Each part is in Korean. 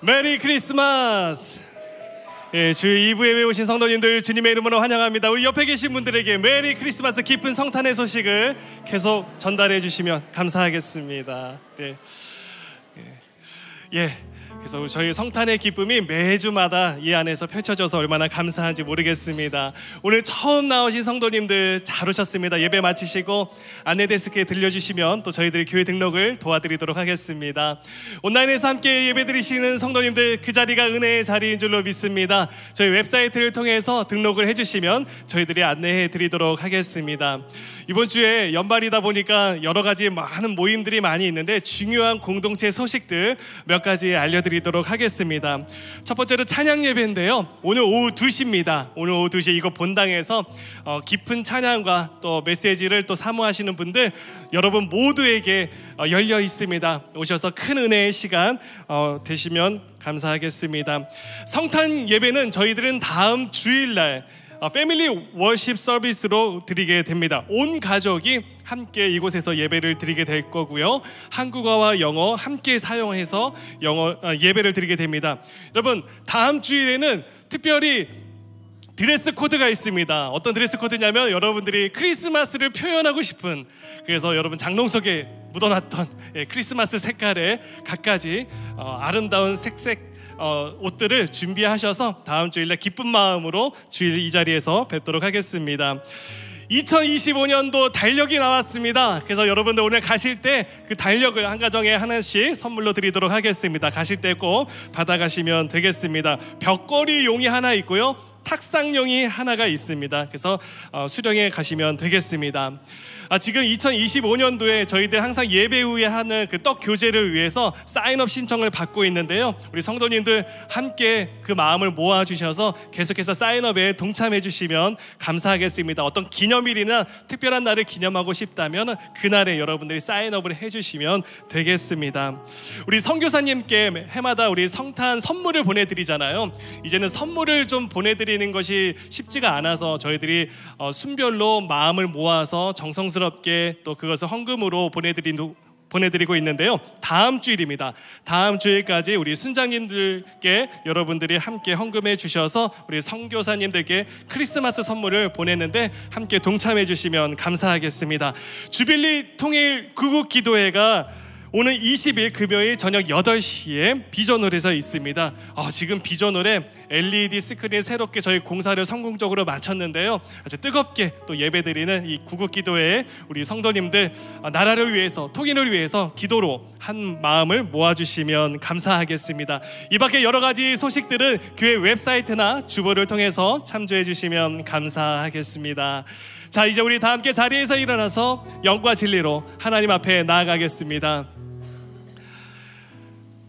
메리 크리스마스! 예, 주 2부에 오신 성도님들 주님의 이름으로 환영합니다. 우리 옆에 계신 분들에게 메리 크리스마스 기쁜 성탄의 소식을 계속 전달해 주시면 감사하겠습니다. 네. 예. 그래서 저희 성탄의 기쁨이 매주마다 이 안에서 펼쳐져서 얼마나 감사한지 모르겠습니다. 오늘 처음 나오신 성도님들 잘 오셨습니다. 예배 마치시고 안내 데스크에 들려주시면 또 저희들이 교회 등록을 도와드리도록 하겠습니다. 온라인에서 함께 예배 드리시는 성도님들 그 자리가 은혜의 자리인 줄로 믿습니다. 저희 웹사이트를 통해서 등록을 해주시면 저희들이 안내해 드리도록 하겠습니다. 이번 주에 연말이다 보니까 여러 가지 많은 모임들이 많이 있는데 중요한 공동체 소식들 몇 가지 알려드리도록 하겠습니다. 첫 번째로 찬양 예배인데요. 오늘 오후 2시입니다. 오늘 오후 2시 이곳 본당에서 깊은 찬양과 또 메시지를 또 사모하시는 분들 여러분 모두에게 열려 있습니다. 오셔서 큰 은혜의 시간 되시면 감사하겠습니다. 성탄 예배는 저희들은 다음 주일날 패밀리 워십 서비스로 드리게 됩니다. 온 가족이 함께 이곳에서 예배를 드리게 될 거고요. 한국어와 영어 함께 사용해서 예배를 드리게 됩니다. 여러분 다음 주일에는 특별히 드레스 코드가 있습니다. 어떤 드레스 코드냐면 여러분들이 크리스마스를 표현하고 싶은, 그래서 여러분 장롱 속에 묻어놨던 크리스마스 색깔의 갖가지 아름다운 색색 옷들을 준비하셔서 다음 주일날 기쁜 마음으로 주일 이 자리에서 뵙도록 하겠습니다. 2025년도 달력이 나왔습니다. 그래서 여러분들 오늘 가실 때 그 달력을 한 가정에 하나씩 선물로 드리도록 하겠습니다. 가실 때 꼭 받아가시면 되겠습니다. 벽걸이 용이 하나 있고요, 탁상용이 하나가 있습니다. 그래서 수령해 가시면 되겠습니다. 지금 2025년도에 저희들 항상 예배 후에 하는 그 떡 교제를 위해서 사인업 신청을 받고 있는데요. 우리 성도님들 함께 그 마음을 모아주셔서 계속해서 사인업에 동참해 주시면 감사하겠습니다. 어떤 기념일이나 특별한 날을 기념하고 싶다면 그날에 여러분들이 사인업을 해주시면 되겠습니다. 우리 선교사님께 해마다 우리 성탄 선물을 보내드리잖아요. 이제는 선물을 좀 보내드리는 것이 쉽지가 않아서 저희들이 순별로 마음을 모아서 정성스럽게 또 그것을 헌금으로 보내드리고 있는데요. 다음 주일입니다. 다음 주일까지 우리 순장님들께 여러분들이 함께 헌금해 주셔서 우리 선교사님들께 크리스마스 선물을 보냈는데 함께 동참해 주시면 감사하겠습니다. 주빌리 통일 구국기도회가 오늘 20일 금요일 저녁 8시에 비전홀에서 있습니다. 지금 비전홀에 LED 스크린 새롭게 저희 공사를 성공적으로 마쳤는데요. 아주 뜨겁게 또 예배드리는 이 구국기도회에 우리 성도님들 나라를 위해서, 통일을 위해서 기도로 한 마음을 모아주시면 감사하겠습니다. 이 밖에 여러 가지 소식들은 교회 웹사이트나 주보를 통해서 참조해 주시면 감사하겠습니다. 자, 이제 우리 다 함께 자리에서 일어나서 영과 진리로 하나님 앞에 나아가겠습니다.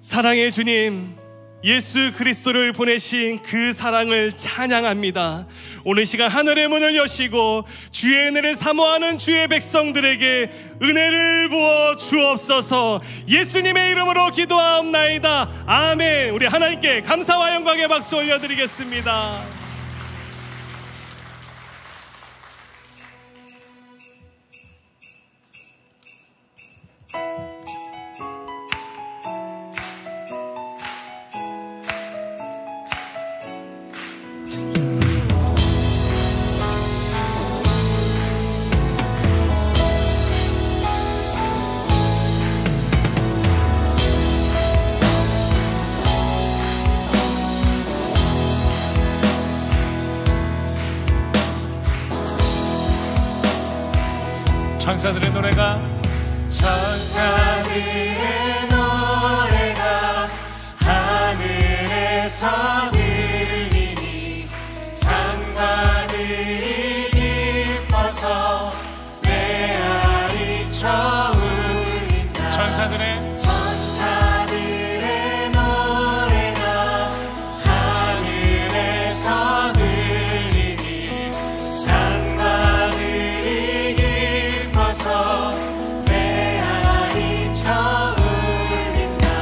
사랑의 주님, 예수 그리스도를 보내신 그 사랑을 찬양합니다. 오늘 시간 하늘의 문을 여시고 주의 은혜를 사모하는 주의 백성들에게 은혜를 부어 주옵소서. 예수님의 이름으로 기도하옵나이다. 아멘. 우리 하나님께 감사와 영광의 박수 올려드리겠습니다. 천사들의 노래가 하늘에서 들리니 장마들이 기뻐서 내 알이 쳐울린다. 천사들의 노래가 하늘에서 들리니 장마들이 기뻐서 내 알이 쳐울린다.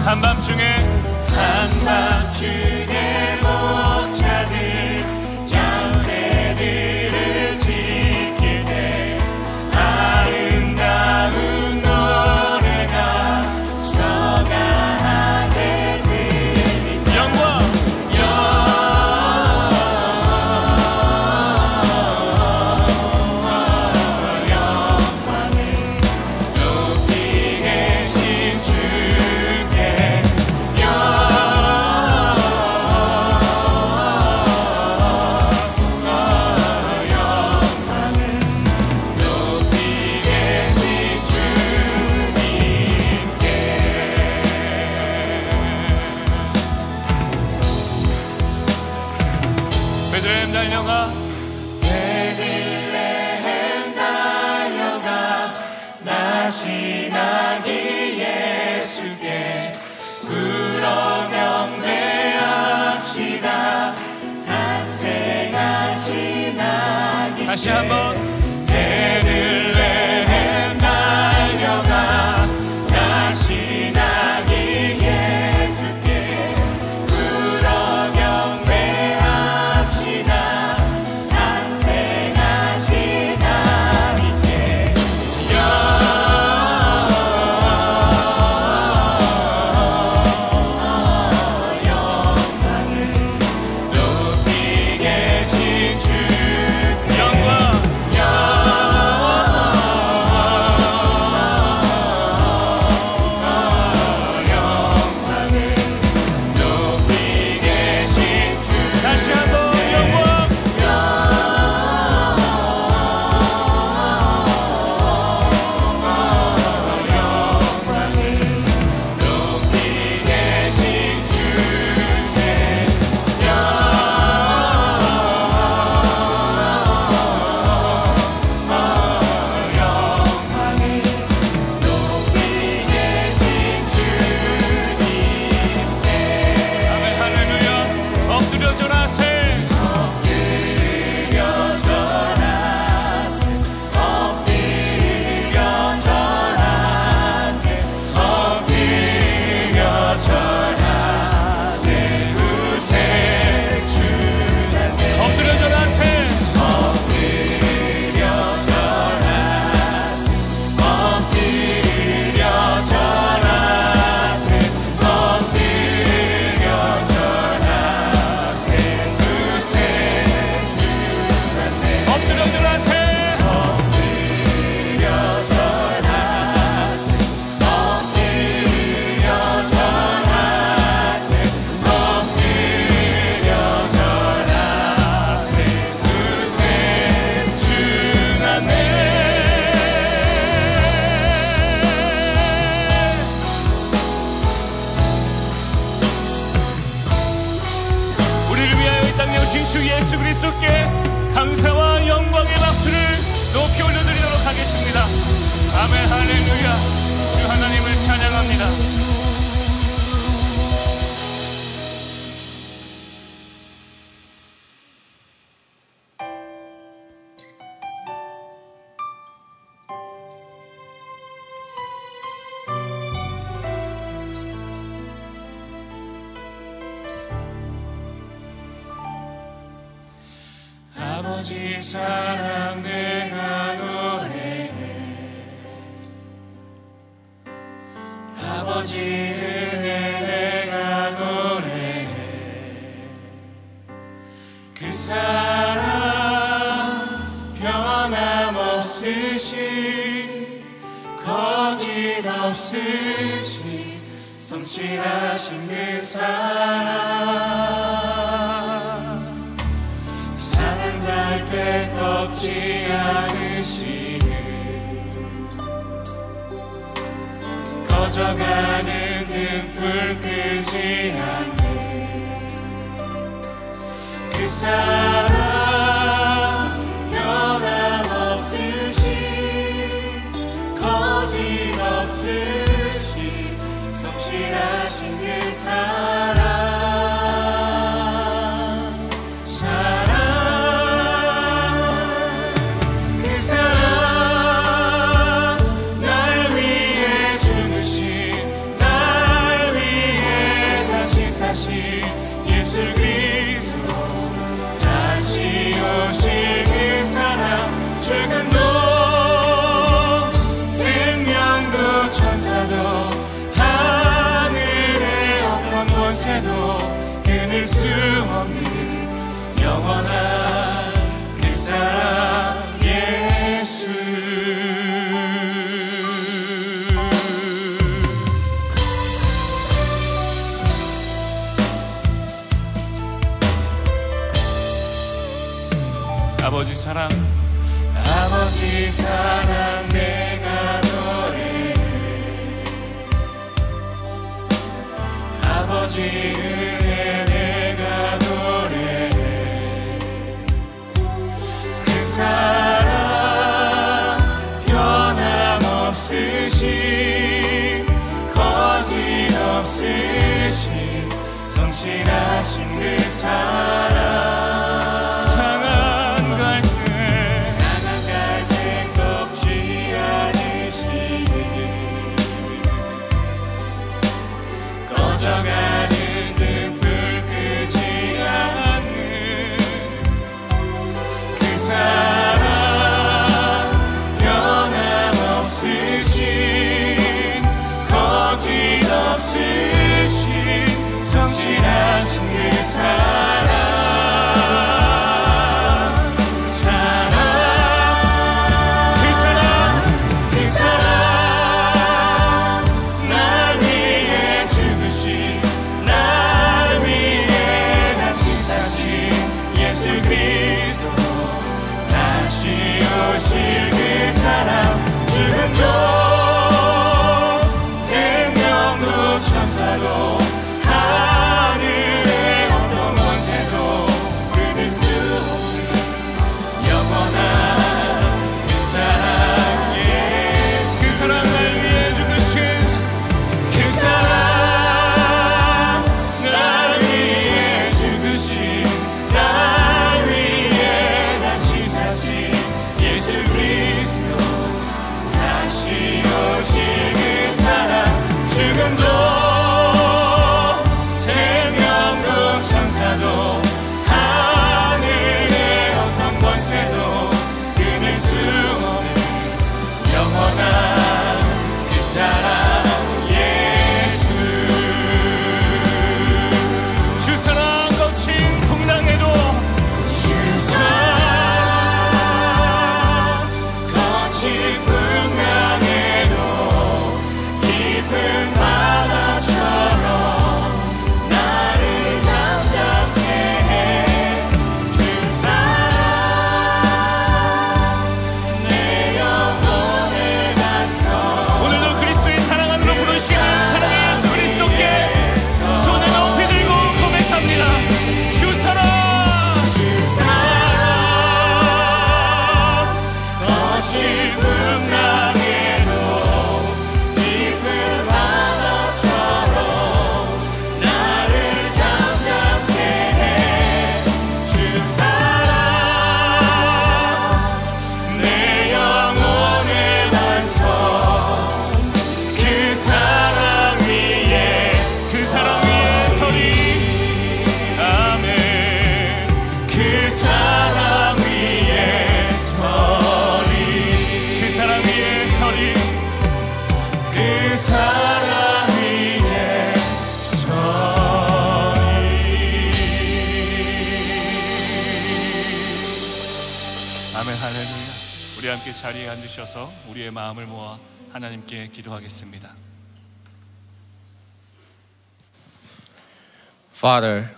한밤중에 목자들 자매들을 지킬 때 아름다운 노래가 저가하게 들리니 영광을 높이 계신 주께 베들레헴 달려가 나시나기 예수께 불어 경배합시다. 탄생하신 아기 다시 한번 베들레헴 달려가 나시나기 예수께 불어 경배합시다. 탄생하신 아기께 영광을 높이 계신 주 영광 주 예수 그리스도께 감사와 영광의 박수를 높이 올려드리도록 하겠습니다. 아멘 할렐루야. 주 하나님을 찬양합니다. 아버지 사랑 내가 노래해 아버지 은혜 내가 노래해 그 사랑 변함없으신 거짓 없으신 성실하신 그 사랑 사랑할 때 꺾지 않으시는 꺼져가는 등불 끄지 않는 그 사랑 변함없으신 거짓 없으신 성실하신 그 사랑 날 위해 죽으신 날 위해 성실하신 예수 그리스도 다시 오실 그 사랑 죽음도 생명도 천사도 하늘의 어떤 권세도 끊을 수 없는 영원한 그 사랑 예수. 아버지 사랑 내가 노래해. 아버지 은혜 내가 노래해. 그 사랑 변함없으신 거짓없으신 성실하신 그 사랑 꺼져가는 등불 끄지 않는 그 사랑 변함없으신 거짓없으신 성실하신 그 사랑 오실 그 사랑 죽음도 생명도 천사도 하늘의 어떤 권세도 끊을 수 없는 영원한 그 사랑 그 사랑 날 위해 죽으신 그 사랑 날 위해 죽으신 날 위해 다시 사신 예수 그리스도 다시 오실 그 사랑 죽음도 생명도 천사도 하늘의 어떤 권세도 끊을 수 없는 영원한 그 사랑 예수. 주 사랑 거친 풍랑에도 주 사랑 풍랑에도 깊은 바다처럼 나를 잠잠케 해 주 사랑 내 영혼의 반석. 오늘도 그리스도의 사랑 안으로 부르시는 사랑의 예수 그리스도께 손을 높이 들고 고백합니다. 주 사랑 주 사랑 거친 풍랑에도 깊은 바다처럼 나를 잠잠케 해 주 사랑 내 영혼의 반석. 그 사랑 위에 서리 아멘. 그 사랑 위에 서리 그 사랑 위에 서리 그 사랑 위에 서리. 아멘. 할렐루야. 우리 함께 자리에 앉으셔서 우리의 마음을 모아 하나님께 기도하겠습니다. Father,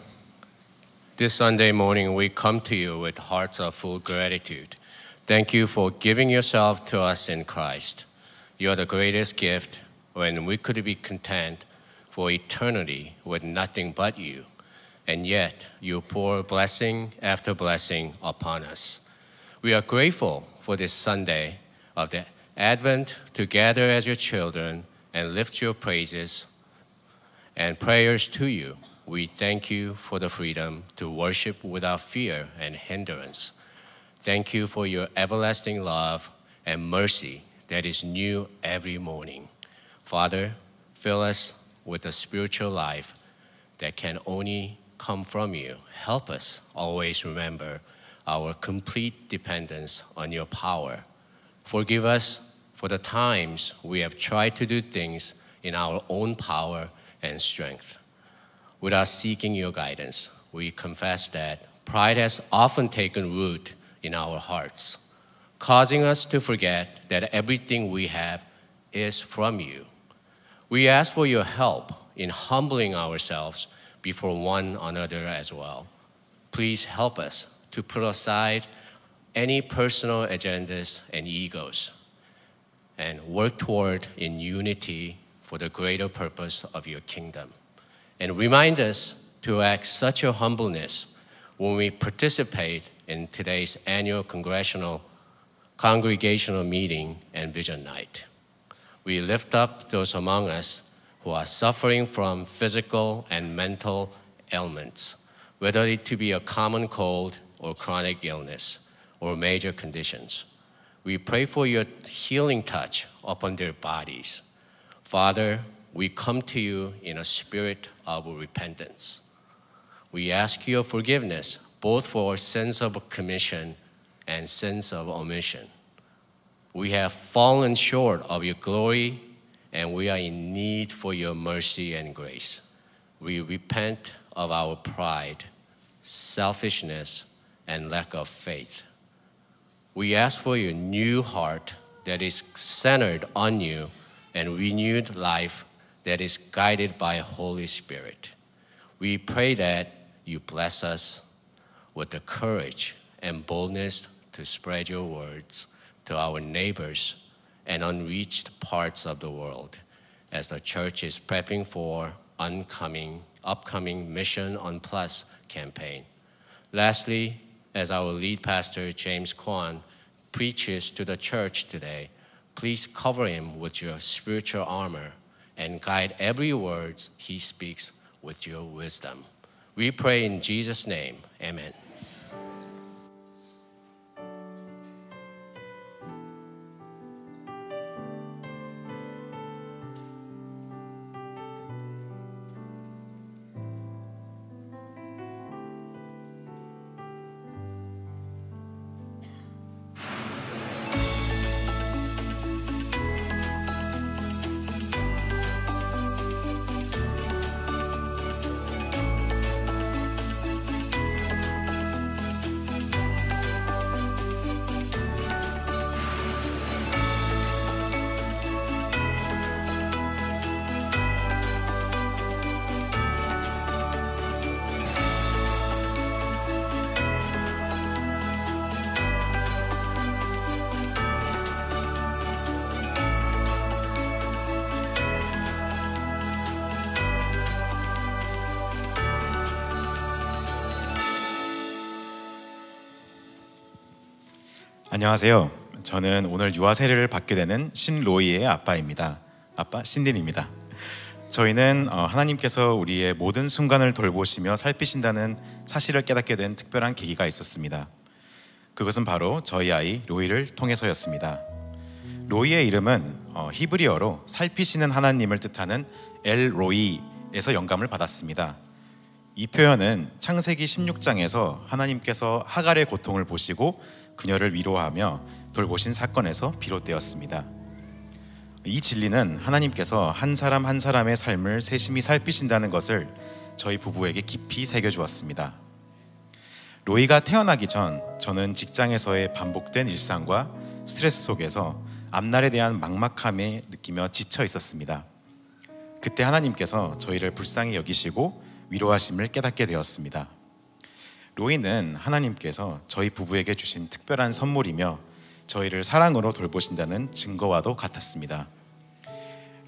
this Sunday morning we come to you with hearts of full gratitude. Thank you for giving yourself to us in Christ. You are the greatest gift when we could be content for eternity with nothing but you. And yet you pour blessing after blessing upon us. We are grateful for this Sunday of the Advent to gather as your children and lift your praises and prayers to you. We thank you for the freedom to worship without fear and hindrance. Thank you for your everlasting love and mercy that is new every morning. Father, fill us with a spiritual life that can only come from you. Help us always remember our complete dependence on your power. Forgive us for the times we have tried to do things in our own power and strength. Without seeking your guidance, we confess that pride has often taken root in our hearts, causing us to forget that everything we have is from you. We ask for your help in humbling ourselves before one another as well. Please help us to put aside any personal agendas and egos and work toward in unity for the greater purpose of your kingdom. And remind us to act such a humbleness when we participate in today's annual congregational meeting and vision night. We lift up those among us who are suffering from physical and mental ailments, whether it to be a common cold or chronic illness or major conditions. We pray for your healing touch upon their bodies. Father, we come to you in a spirit of repentance. We ask your forgiveness both for sins of commission and sins of omission. We have fallen short of your glory, and we are in need for your mercy and grace. We repent of our pride, selfishness, and lack of faith. We ask for your new heart that is centered on you and renewed life that is guided by Holy Spirit. We pray that you bless us with the courage and boldness to spread your words to our neighbors and unreached parts of the world as the church is prepping for upcoming Mission on Plus campaign. Lastly, as our lead pastor, James Kwan, preaches to the church today, please cover him with your spiritual armor and guide every word he speaks with your wisdom. We pray in Jesus' name, amen. 안녕하세요. 저는 오늘 유아 세례를 받게 되는 신로이의 아빠입니다. 아빠 신딘입니다. 저희는 하나님께서 우리의 모든 순간을 돌보시며 살피신다는 사실을 깨닫게 된 특별한 계기가 있었습니다. 그것은 바로 저희 아이 로이를 통해서였습니다. 로이의 이름은 히브리어로 살피시는 하나님을 뜻하는 엘 로이에서 영감을 받았습니다. 이 표현은 창세기 16장에서 하나님께서 하갈의 고통을 보시고 그녀를 위로하며 돌보신 사건에서 비롯되었습니다. 이 진리는 하나님께서 한 사람 한 사람의 삶을 세심히 살피신다는 것을 저희 부부에게 깊이 새겨주었습니다. 로이가 태어나기 전 저는 직장에서의 반복된 일상과 스트레스 속에서 앞날에 대한 막막함에 느끼며 지쳐 있었습니다. 그때 하나님께서 저희를 불쌍히 여기시고 위로하심을 깨닫게 되었습니다. 로이는 하나님께서 저희 부부에게 주신 특별한 선물이며 저희를 사랑으로 돌보신다는 증거와도 같았습니다.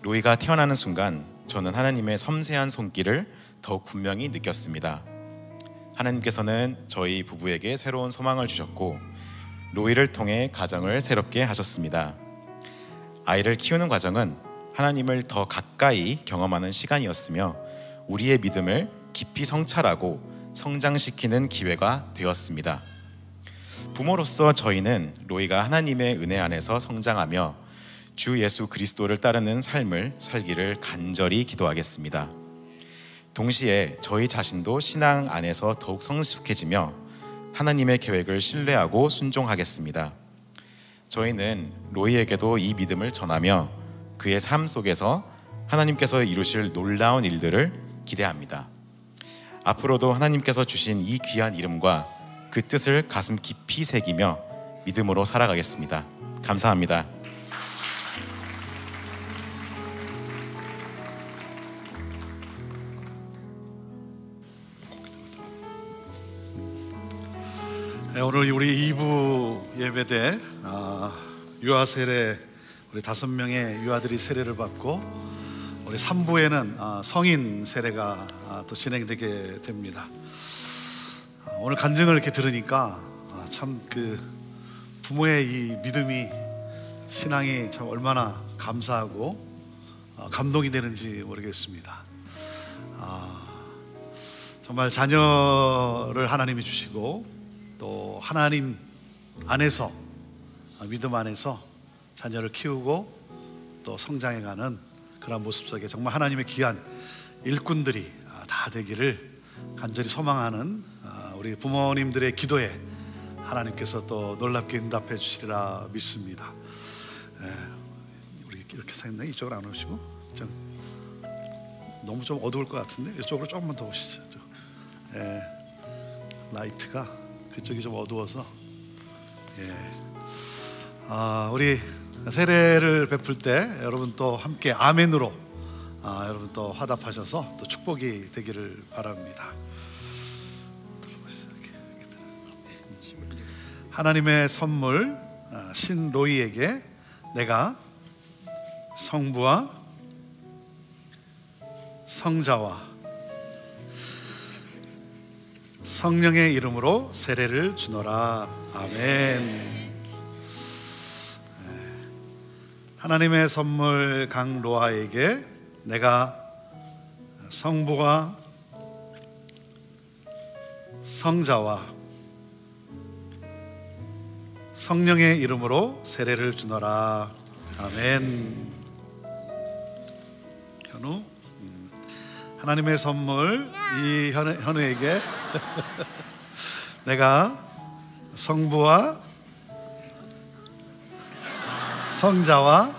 로이가 태어나는 순간 저는 하나님의 섬세한 손길을 더욱 분명히 느꼈습니다. 하나님께서는 저희 부부에게 새로운 소망을 주셨고 로이를 통해 가정을 새롭게 하셨습니다. 아이를 키우는 과정은 하나님을 더 가까이 경험하는 시간이었으며 우리의 믿음을 깊이 성찰하고 성장시키는 기회가 되었습니다. 부모로서 저희는 로이가 하나님의 은혜 안에서 성장하며 주 예수 그리스도를 따르는 삶을 살기를 간절히 기도하겠습니다. 동시에 저희 자신도 신앙 안에서 더욱 성숙해지며 하나님의 계획을 신뢰하고 순종하겠습니다. 저희는 로이에게도 이 믿음을 전하며 그의 삶 속에서 하나님께서 이루실 놀라운 일들을 기대합니다. 앞으로도 하나님께서 주신 이 귀한 이름과 그 뜻을 가슴 깊이 새기며 믿음으로 살아가겠습니다. 감사합니다. 네, 오늘 우리 2부 예배 때 유아 세례 우리 5명의 유아들이 세례를 받고 우리 3부에는 성인 세례가 또 진행되게 됩니다. 오늘 간증을 이렇게 들으니까 참 그 부모의 이 믿음이 신앙이 참 얼마나 감사하고 감동이 되는지 모르겠습니다. 정말 자녀를 하나님이 주시고 또 하나님 안에서 믿음 안에서 자녀를 키우고 또 성장해가는 그런 모습 속에 정말 하나님의 귀한 일꾼들이 다 되기를 간절히 소망하는 우리 부모님들의 기도에 하나님께서 또 놀랍게 응답해 주시리라 믿습니다. 우리 이렇게 생겼네. 이쪽으로 안 오시고 너무 좀 어두울 것 같은데 이쪽으로 조금만 더 오시죠. 라이트가 그쪽이 좀 어두워서 우리 세례를 베풀 때 여러분 또 함께 아멘으로 여러분 또 화답하셔서 또 축복이 되기를 바랍니다. 하나님의 선물 신로이에게 내가 성부와 성자와 성령의 이름으로 세례를 주노라. 아멘. 하나님의 선물 강로아에게 내가 성부와 성자와 성령의 이름으로 세례를 주노라. 아멘. 현우, 하나님의 선물 이 현우에게 내가 성부와 성자와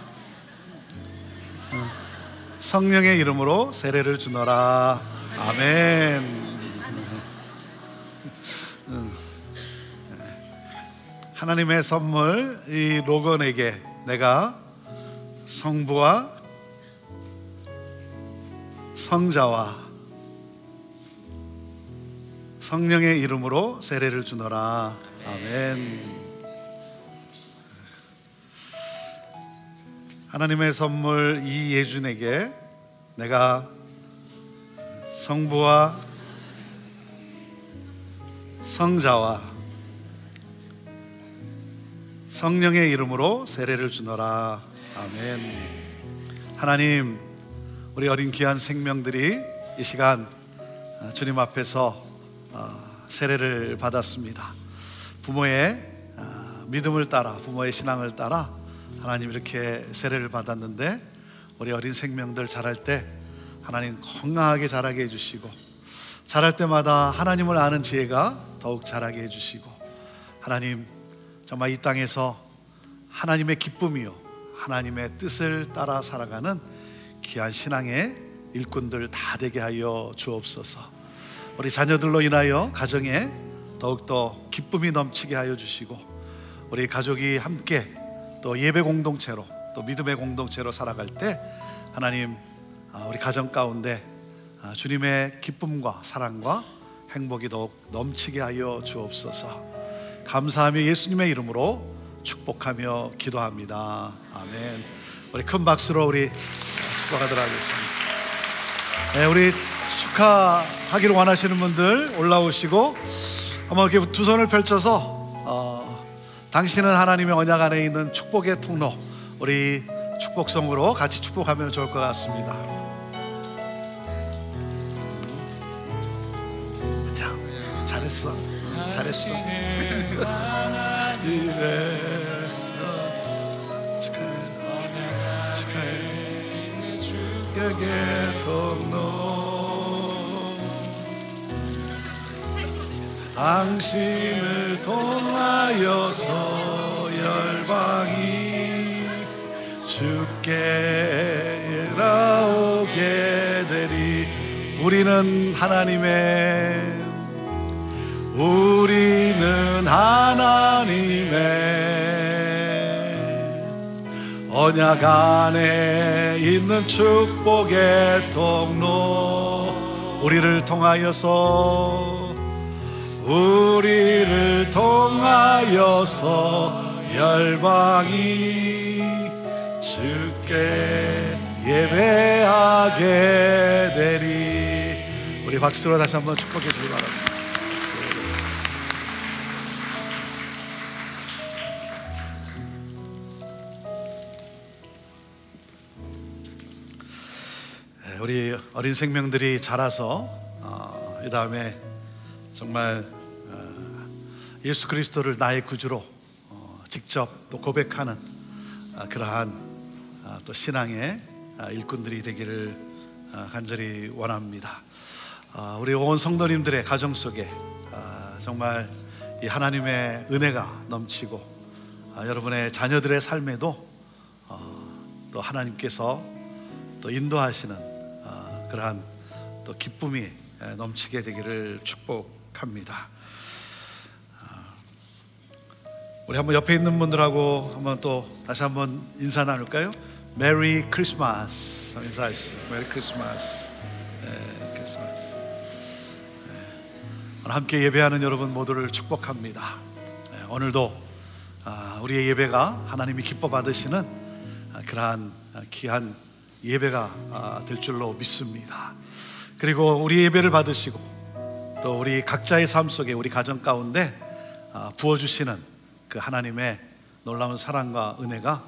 성령의 이름으로 세례를 주노라. 아멘. 하나님의 선물 이 로건에게 내가 성부와 성자와 성령의 이름으로 세례를 주노라. 아멘. 하나님의 선물 이예준에게 내가 성부와 성자와 성령의 이름으로 세례를 주노라. 아멘. 하나님, 우리 어린 귀한 생명들이 이 시간 주님 앞에서 세례를 받았습니다. 부모의 믿음을 따라, 부모의 신앙을 따라 하나님 이렇게 세례를 받았는데 우리 어린 생명들 자랄 때 하나님 건강하게 자라게 해주시고 자랄 때마다 하나님을 아는 지혜가 더욱 자라게 해주시고 하나님 정말 이 땅에서 하나님의 기쁨이요 하나님의 뜻을 따라 살아가는 귀한 신앙의 일꾼들 다 되게 하여 주옵소서. 우리 자녀들로 인하여 가정에 더욱더 기쁨이 넘치게 하여 주시고 우리 가족이 함께 또 예배 공동체로 또 믿음의 공동체로 살아갈 때 하나님 우리 가정 가운데 주님의 기쁨과 사랑과 행복이 더욱 넘치게 하여 주옵소서. 감사하며 예수님의 이름으로 축복하며 기도합니다. 아멘. 우리 큰 박수로 우리 축복하도록 하겠습니다. 네, 우리 축하하기를 원하시는 분들 올라오시고 한번 이렇게 두 손을 펼쳐서 당신은 하나님의 언약 안에 있는 축복의 통로 우리 축복성으로 같이 축복하면 좋을 것 같습니다. 자, 잘했어. 잘했어. 축하해. 축하해. 축복의 통로 당신을 통하여서 열방이 주께 나오게 되리. 우리는 하나님의 언약 안에 있는 축복의 통로. 우리를 통하여서 열방이 주께 예배하게 되리. 우리 박수로 다시 한번 축복해 주기 바랍니다. 우리 어린 생명들이 자라서 이 다음에 정말 예수 그리스도를 나의 구주로 직접 또 고백하는 그러한 또 신앙의 일꾼들이 되기를 간절히 원합니다. 우리 온 성도님들의 가정 속에 정말 이 하나님의 은혜가 넘치고 여러분의 자녀들의 삶에도 또 하나님께서 또 인도하시는 그러한 또 기쁨이 넘치게 되기를 축복합니다. 우리 한번 옆에 있는 분들하고 한번 또 다시 한번 인사 나눌까요? 메리 크리스마스 인사하시죠. 메리 크리스마스. 크리스마스. 오늘 함께 예배하는 여러분 모두를 축복합니다. 오늘도 우리의 예배가 하나님이 기뻐 받으시는 그러한 귀한 예배가 될 줄로 믿습니다. 그리고 우리 예배를 받으시고 또 우리 각자의 삶 속에 우리 가정 가운데 부어주시는 그 하나님의 놀라운 사랑과 은혜가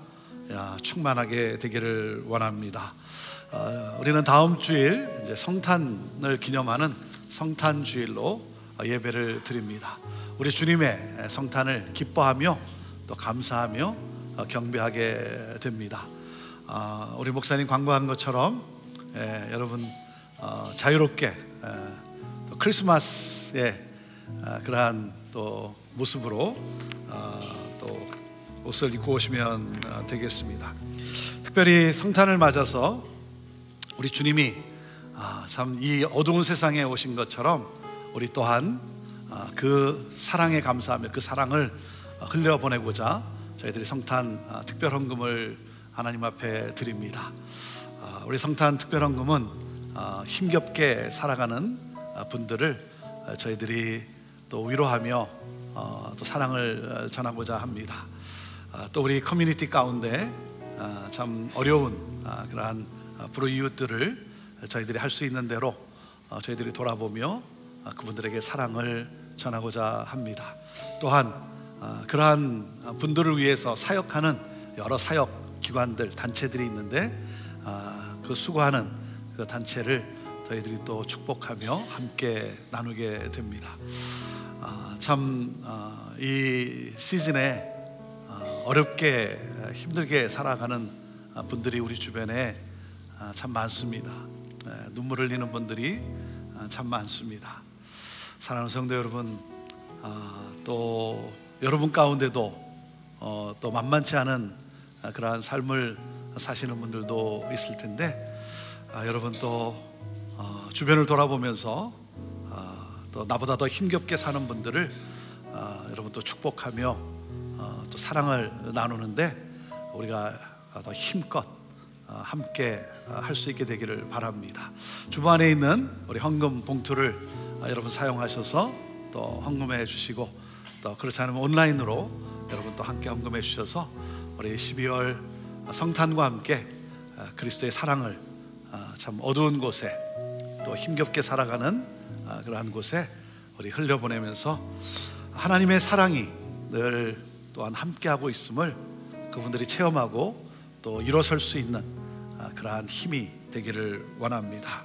충만하게 되기를 원합니다. 우리는 다음 주일 이제 성탄을 기념하는 성탄주일로 예배를 드립니다. 우리 주님의 성탄을 기뻐하며 또 감사하며 경배하게 됩니다. 우리 목사님 광고한 것처럼 여러분 자유롭게 또 크리스마스의 그러한 또 모습으로 또 옷을 입고 오시면 되겠습니다. 특별히 성탄을 맞아서 우리 주님이 참 이 어두운 세상에 오신 것처럼 우리 또한 그 사랑에 감사하며 그 사랑을 흘려보내고자 저희들이 성탄 특별 헌금을 하나님 앞에 드립니다. 우리 성탄 특별 헌금은 힘겹게 살아가는 분들을 저희들이 또 위로하며 또 사랑을 전하고자 합니다. 또 우리 커뮤니티 가운데 참 어려운 그러한 불우이웃들을 저희들이 할 수 있는 대로 저희들이 돌아보며 그분들에게 사랑을 전하고자 합니다. 또한 그러한 분들을 위해서 사역하는 여러 사역 기관들, 단체들이 있는데 그 수고하는 그 단체를 저희들이 또 축복하며 함께 나누게 됩니다. 참 이 시즌에 어렵게 힘들게 살아가는 분들이 우리 주변에 참 많습니다. 눈물 흘리는 분들이 참 많습니다. 사랑하는 성도 여러분, 또 여러분 가운데도 또 만만치 않은 그러한 삶을 사시는 분들도 있을 텐데 여러분 또 주변을 돌아보면서 또 나보다 더 힘겹게 사는 분들을 여러분 또 축복하며 또 사랑을 나누는데 우리가 더 힘껏 함께 할 수 있게 되기를 바랍니다. 주변에 있는 우리 헌금 봉투를 여러분 사용하셔서 또 헌금해 주시고 또 그렇지 않으면 온라인으로 여러분 또 함께 헌금해 주셔서 우리 12월 성탄과 함께 그리스도의 사랑을 참 어두운 곳에 또 힘겹게 살아가는 그러한 곳에 우리 흘려보내면서 하나님의 사랑이 늘 또한 함께하고 있음을 그분들이 체험하고 또 일어설 수 있는 그러한 힘이 되기를 원합니다.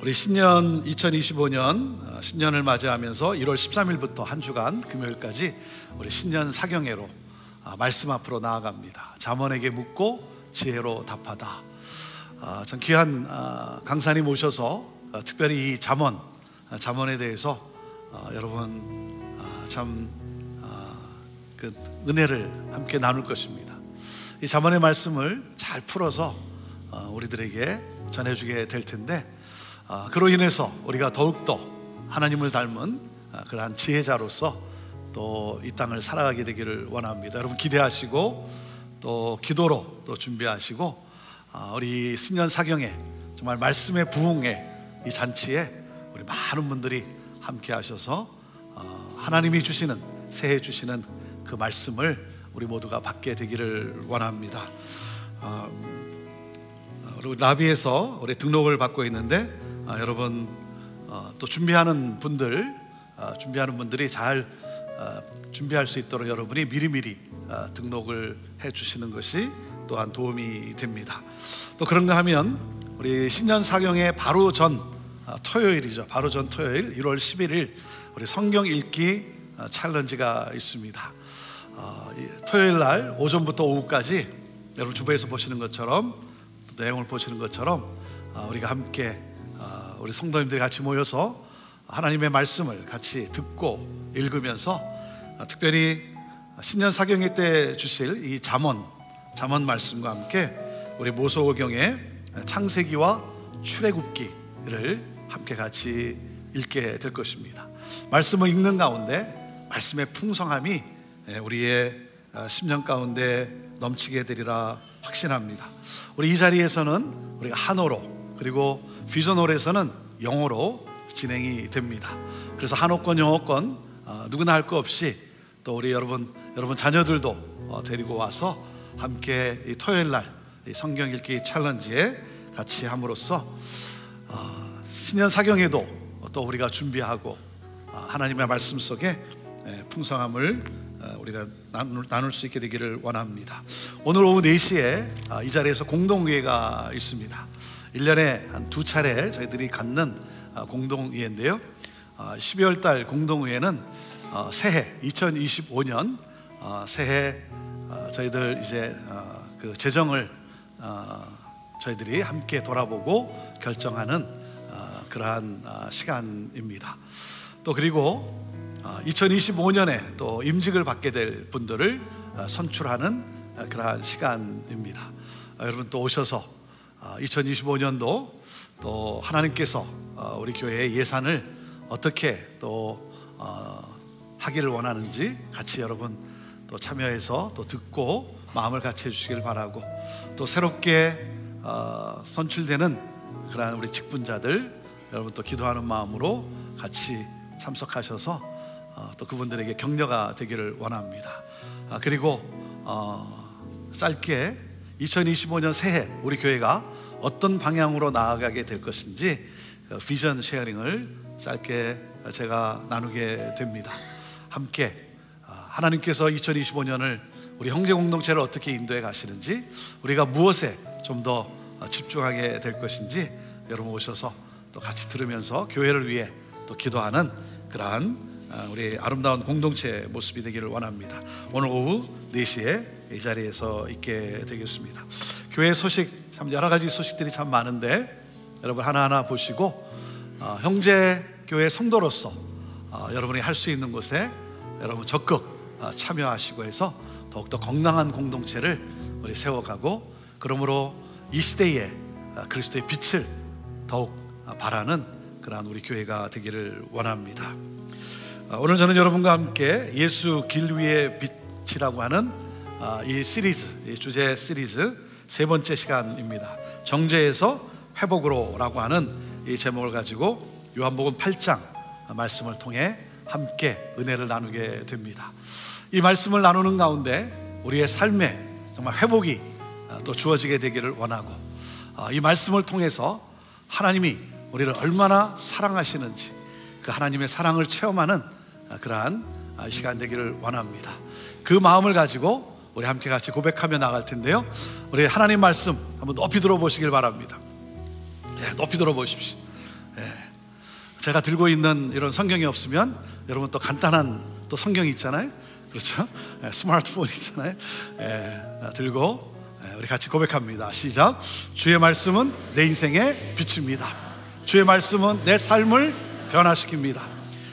우리 신년 2025년 신년을 맞이하면서 1월 13일부터 한 주간 금요일까지 우리 신년 사경회로 말씀 앞으로 나아갑니다. 잠언에게 묻고 지혜로 답하다. 전 귀한 강사님 모셔서 특별히 이 잠언 잠언에 대해서 여러분 참 그 은혜를 함께 나눌 것입니다. 이 잠언의 말씀을 잘 풀어서 우리들에게 전해주게 될 텐데, 그로 인해서 우리가 더욱더 하나님을 닮은 그러한 지혜자로서 또 이 땅을 살아가게 되기를 원합니다. 여러분 기대하시고 또 기도로 또 준비하시고, 우리 신년 사경에 정말 말씀의 부흥의 이 잔치에 우리 많은 분들이 함께 하셔서 하나님이 주시는, 새해 주시는 그 말씀을 우리 모두가 받게 되기를 원합니다. 우리 나비에서 우리 등록을 받고 있는데, 여러분 또 준비하는 분들이 잘 준비할 수 있도록 여러분이 미리미리 등록을 해 주시는 것이 또한 도움이 됩니다. 또 그런가 하면 우리 신년 사경의 바로 전 토요일이죠. 바로 전 토요일 1월 11일 우리 성경 읽기 챌린지가 있습니다. 토요일 날 오전부터 오후까지 여러분 주부에서 보시는 것처럼, 내용을 보시는 것처럼 우리가 함께 우리 성도님들이 같이 모여서 하나님의 말씀을 같이 듣고 읽으면서, 특별히 신년 사경회 때 주실 이 잠언 말씀과 함께 우리 모소경의 창세기와 출애굽기를 함께 같이 읽게 될 것입니다. 말씀을 읽는 가운데 말씀의 풍성함이 우리의 심령 가운데 넘치게 되리라 확신합니다. 우리 이 자리에서는 우리가 한어로, 그리고 비전홀에서는 영어로 진행이 됩니다. 그래서 한어권, 영어권 누구나 할 거 없이 또 우리 여러분 자녀들도 데리고 와서 함께 이 토요일 날 이 성경 읽기 챌린지에 같이 함으로써 신년 사경에도 또 우리가 준비하고 하나님의 말씀 속에 풍성함을 우리가 나눌 수 있게 되기를 원합니다. 오늘 오후 4시에 이 자리에서 공동의회가 있습니다. 1년에 한 2차례 저희들이 갖는 공동의회인데요, 12월 달 공동의회는 새해 2025년 새해 저희들 이제 그 재정을 저희들이 함께 돌아보고 결정하는 그러한 시간입니다. 또 그리고 2025년에 또 임직을 받게 될 분들을 선출하는 그러한 시간입니다. 여러분 또 오셔서 2025년도 또 하나님께서 우리 교회의 예산을 어떻게 또 하기를 원하는지 같이 여러분 또 참여해서 또 듣고 마음을 같이 해주시길 바라고, 또 새롭게 선출되는 그러한 우리 직분자들 여러분 또 기도하는 마음으로 같이 참석하셔서 또 그분들에게 격려가 되기를 원합니다. 그리고 짧게 2025년 새해 우리 교회가 어떤 방향으로 나아가게 될 것인지 비전 쉐어링을 짧게 제가 나누게 됩니다. 함께 하나님께서 2025년을 우리 형제 공동체를 어떻게 인도해 가시는지, 우리가 무엇에 좀 더 집중하게 될 것인지 여러분 오셔서 또 같이 들으면서 교회를 위해 또 기도하는 그러한 우리 아름다운 공동체 모습이 되기를 원합니다. 오늘 오후 4시에 이 자리에서 있게 되겠습니다. 교회 소식 참 여러 가지 소식들이 참 많은데 여러분 하나하나 보시고 형제 교회 성도로서 여러분이 할 수 있는 곳에 여러분 적극 참여하시고 해서 더욱더 건강한 공동체를 우리 세워가고, 그러므로 이 시대에 그리스도의 빛을 더욱 바라는 그러한 우리 교회가 되기를 원합니다. 오늘 저는 여러분과 함께 예수 길 위의 빛이라고 하는 이 시리즈, 이 주제 시리즈 3번째 시간입니다. 정죄에서 회복으로라고 하는 이 제목을 가지고 요한복음 8장 말씀을 통해 함께 은혜를 나누게 됩니다. 이 말씀을 나누는 가운데 우리의 삶에 정말 회복이 또 주어지게 되기를 원하고, 이 말씀을 통해서 하나님이 우리를 얼마나 사랑하시는지 그 하나님의 사랑을 체험하는 그러한 시간 되기를 원합니다. 그 마음을 가지고 우리 함께 같이 고백하며 나갈 텐데요, 우리 하나님 말씀 한번 높이 들어보시길 바랍니다. 높이 들어보십시오. 제가 들고 있는 이런 성경이 없으면 여러분 또 간단한 또 성경이 있잖아요, 그렇죠? 스마트폰 있잖아요. 들고 우리 같이 고백합니다. 시작. 주의 말씀은 내 인생의 빛입니다. 주의 말씀은 내 삶을 변화시킵니다.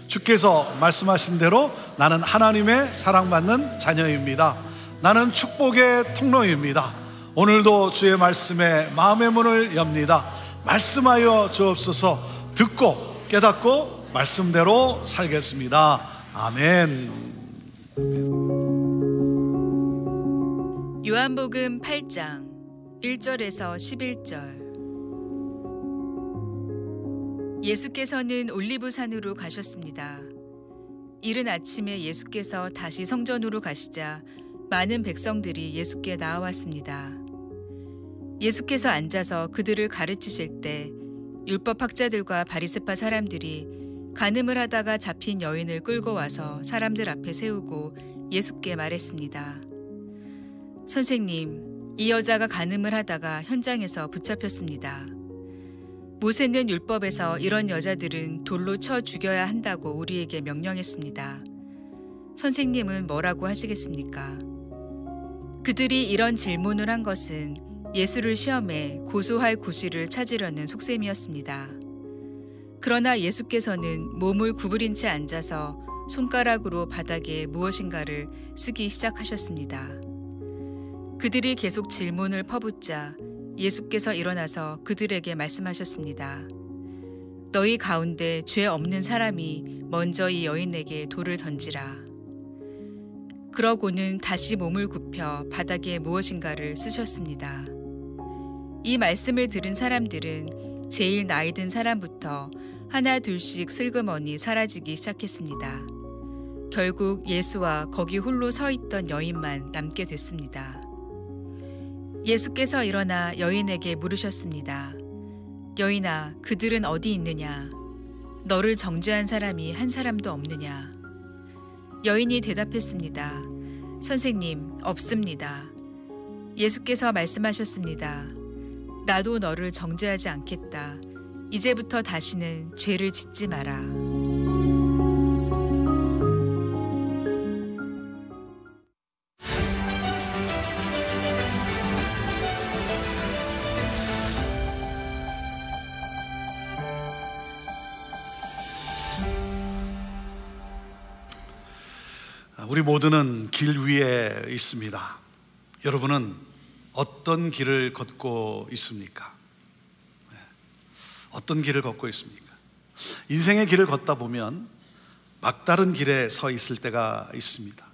주께서 말씀하신 대로 나는 하나님의 사랑받는 자녀입니다. 나는 축복의 통로입니다. 오늘도 주의 말씀에 마음의 문을 엽니다. 말씀하여 주옵소서. 듣고 깨닫고 말씀대로 살겠습니다. 아멘. 요한복음 8장 1절에서 11절. 예수께서는 올리브산으로 가셨습니다. 이른 아침에 예수께서 다시 성전으로 가시자 많은 백성들이 예수께 나아왔습니다. 예수께서 앉아서 그들을 가르치실 때 율법학자들과 바리새파 사람들이 간음을 하다가 잡힌 여인을 끌고 와서 사람들 앞에 세우고 예수께 말했습니다. 선생님, 이 여자가 간음을 하다가 현장에서 붙잡혔습니다. 모세는 율법에서 이런 여자들은 돌로 쳐 죽여야 한다고 우리에게 명령했습니다. 선생님은 뭐라고 하시겠습니까? 그들이 이런 질문을 한 것은 예수를 시험해 고소할 구실을 찾으려는 속셈이었습니다. 그러나 예수께서는 몸을 구부린 채 앉아서 손가락으로 바닥에 무엇인가를 쓰기 시작하셨습니다. 그들이 계속 질문을 퍼붓자 예수께서 일어나서 그들에게 말씀하셨습니다. 너희 가운데 죄 없는 사람이 먼저 이 여인에게 돌을 던지라. 그러고는 다시 몸을 굽혀 바닥에 무엇인가를 쓰셨습니다. 이 말씀을 들은 사람들은 제일 나이 든 사람부터 하나 둘씩 슬그머니 사라지기 시작했습니다. 결국 예수와 거기 홀로 서 있던 여인만 남게 됐습니다. 예수께서 일어나 여인에게 물으셨습니다. 여인아, 그들은 어디 있느냐? 너를 정죄한 사람이 한 사람도 없느냐? 여인이 대답했습니다. 선생님, 없습니다. 예수께서 말씀하셨습니다. 나도 너를 정죄하지 않겠다. 이제부터 다시는 죄를 짓지 마라. 우리 모두는 길 위에 있습니다. 여러분은 어떤 길을 걷고 있습니까? 어떤 길을 걷고 있습니까? 인생의 길을 걷다 보면 막다른 길에 서 있을 때가 있습니다.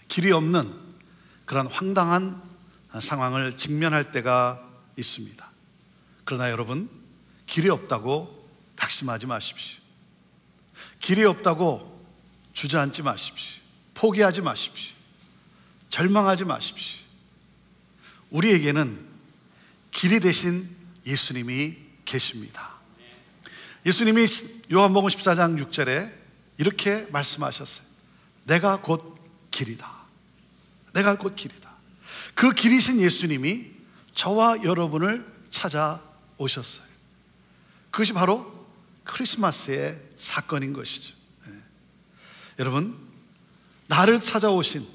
길이 없는 그런 황당한 상황을 직면할 때가 있습니다. 그러나 여러분, 길이 없다고 낙심하지 마십시오. 길이 없다고 주저앉지 마십시오. 포기하지 마십시오. 절망하지 마십시오. 우리에게는 길이 되신 예수님이 계십니다. 예수님이 요한복음 14장 6절에 이렇게 말씀하셨어요. 내가 곧 길이다. 내가 곧 길이다. 그 길이신 예수님이 저와 여러분을 찾아오셨어요. 그것이 바로 크리스마스의 사건인 것이죠. 여러분, 나를 찾아오신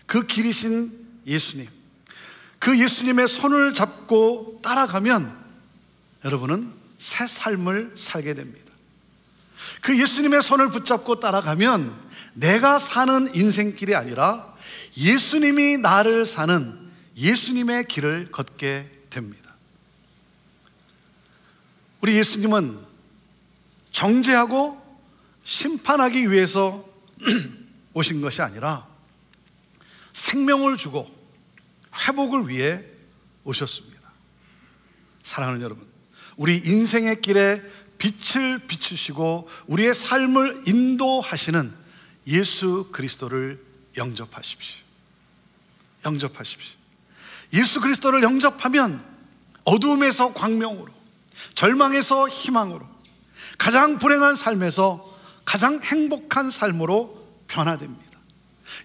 그 길이신 예수님, 그 예수님의 손을 잡고 따라가면 여러분은 새 삶을 살게 됩니다. 그 예수님의 손을 붙잡고 따라가면 내가 사는 인생길이 아니라 예수님이 나를 사는 예수님의 길을 걷게 됩니다. 우리 예수님은 정죄하고 심판하기 위해서 오신 것이 아니라 생명을 주고 회복을 위해 오셨습니다. 사랑하는 여러분, 우리 인생의 길에 빛을 비추시고 우리의 삶을 인도하시는 예수 그리스도를 영접하십시오. 영접하십시오. 예수 그리스도를 영접하면 어두움에서 광명으로, 절망에서 희망으로, 가장 불행한 삶에서 가장 행복한 삶으로 변화됩니다.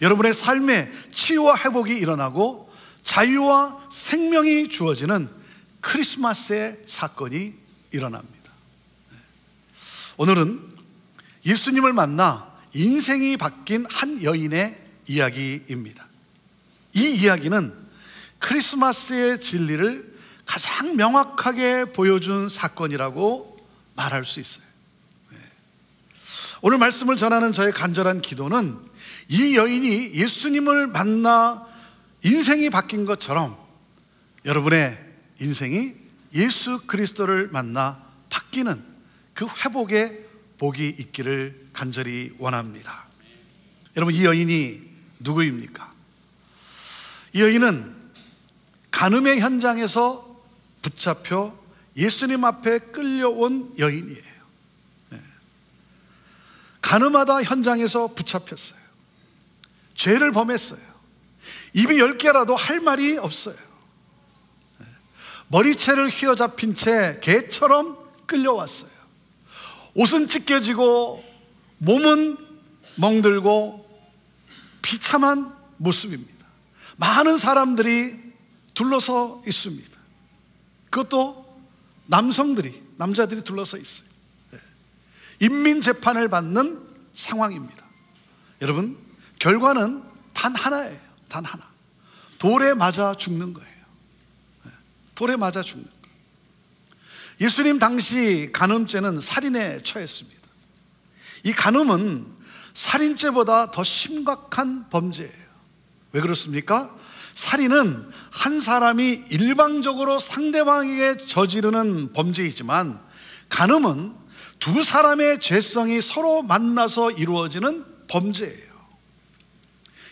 여러분의 삶에 치유와 회복이 일어나고 자유와 생명이 주어지는 크리스마스의 사건이 일어납니다. 오늘은 예수님을 만나 인생이 바뀐 한 여인의 이야기입니다. 이 이야기는 크리스마스의 진리를 가장 명확하게 보여준 사건이라고 말할 수 있어요. 오늘 말씀을 전하는 저의 간절한 기도는 이 여인이 예수님을 만나 인생이 바뀐 것처럼 여러분의 인생이 예수 그리스도를 만나 바뀌는 그 회복의 복이 있기를 간절히 원합니다. 여러분, 이 여인이 누구입니까? 이 여인은 간음의 현장에서 붙잡혀 예수님 앞에 끌려온 여인이에요. 간음하다 현장에서 붙잡혔어요. 죄를 범했어요. 입이 10개라도 할 말이 없어요. 머리채를 휘어잡힌 채 개처럼 끌려왔어요. 옷은 찢겨지고 몸은 멍들고 비참한 모습입니다. 많은 사람들이 둘러서 있습니다. 그것도 남자들이 둘러서 있어요. 인민재판을 받는 상황입니다. 여러분, 결과는 단 하나예요. 단 하나. 돌에 맞아 죽는 거예요. 돌에 맞아 죽는 거예요. 예수님 당시 간음죄는 살인에 처했습니다. 이 간음은 살인죄보다 더 심각한 범죄예요. 왜 그렇습니까? 살인은 한 사람이 일방적으로 상대방에게 저지르는 범죄이지만 간음은 두 사람의 죄성이 서로 만나서 이루어지는 범죄예요.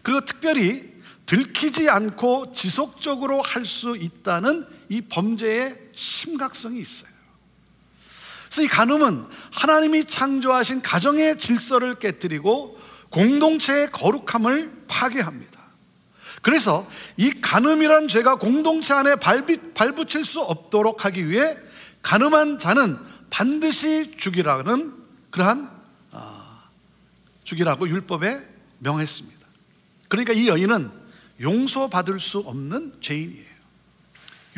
그리고 특별히 들키지 않고 지속적으로 할 수 있다는 이 범죄의 심각성이 있어요. 그래서 이 간음은 하나님이 창조하신 가정의 질서를 깨뜨리고 공동체의 거룩함을 파괴합니다. 그래서 이 간음이란 죄가 공동체 안에 발붙일 수 없도록 하기 위해 간음한 자는 반드시 죽이라는 그러한 죽이라고 율법에 명했습니다. 그러니까 이 여인은 용서받을 수 없는 죄인이에요.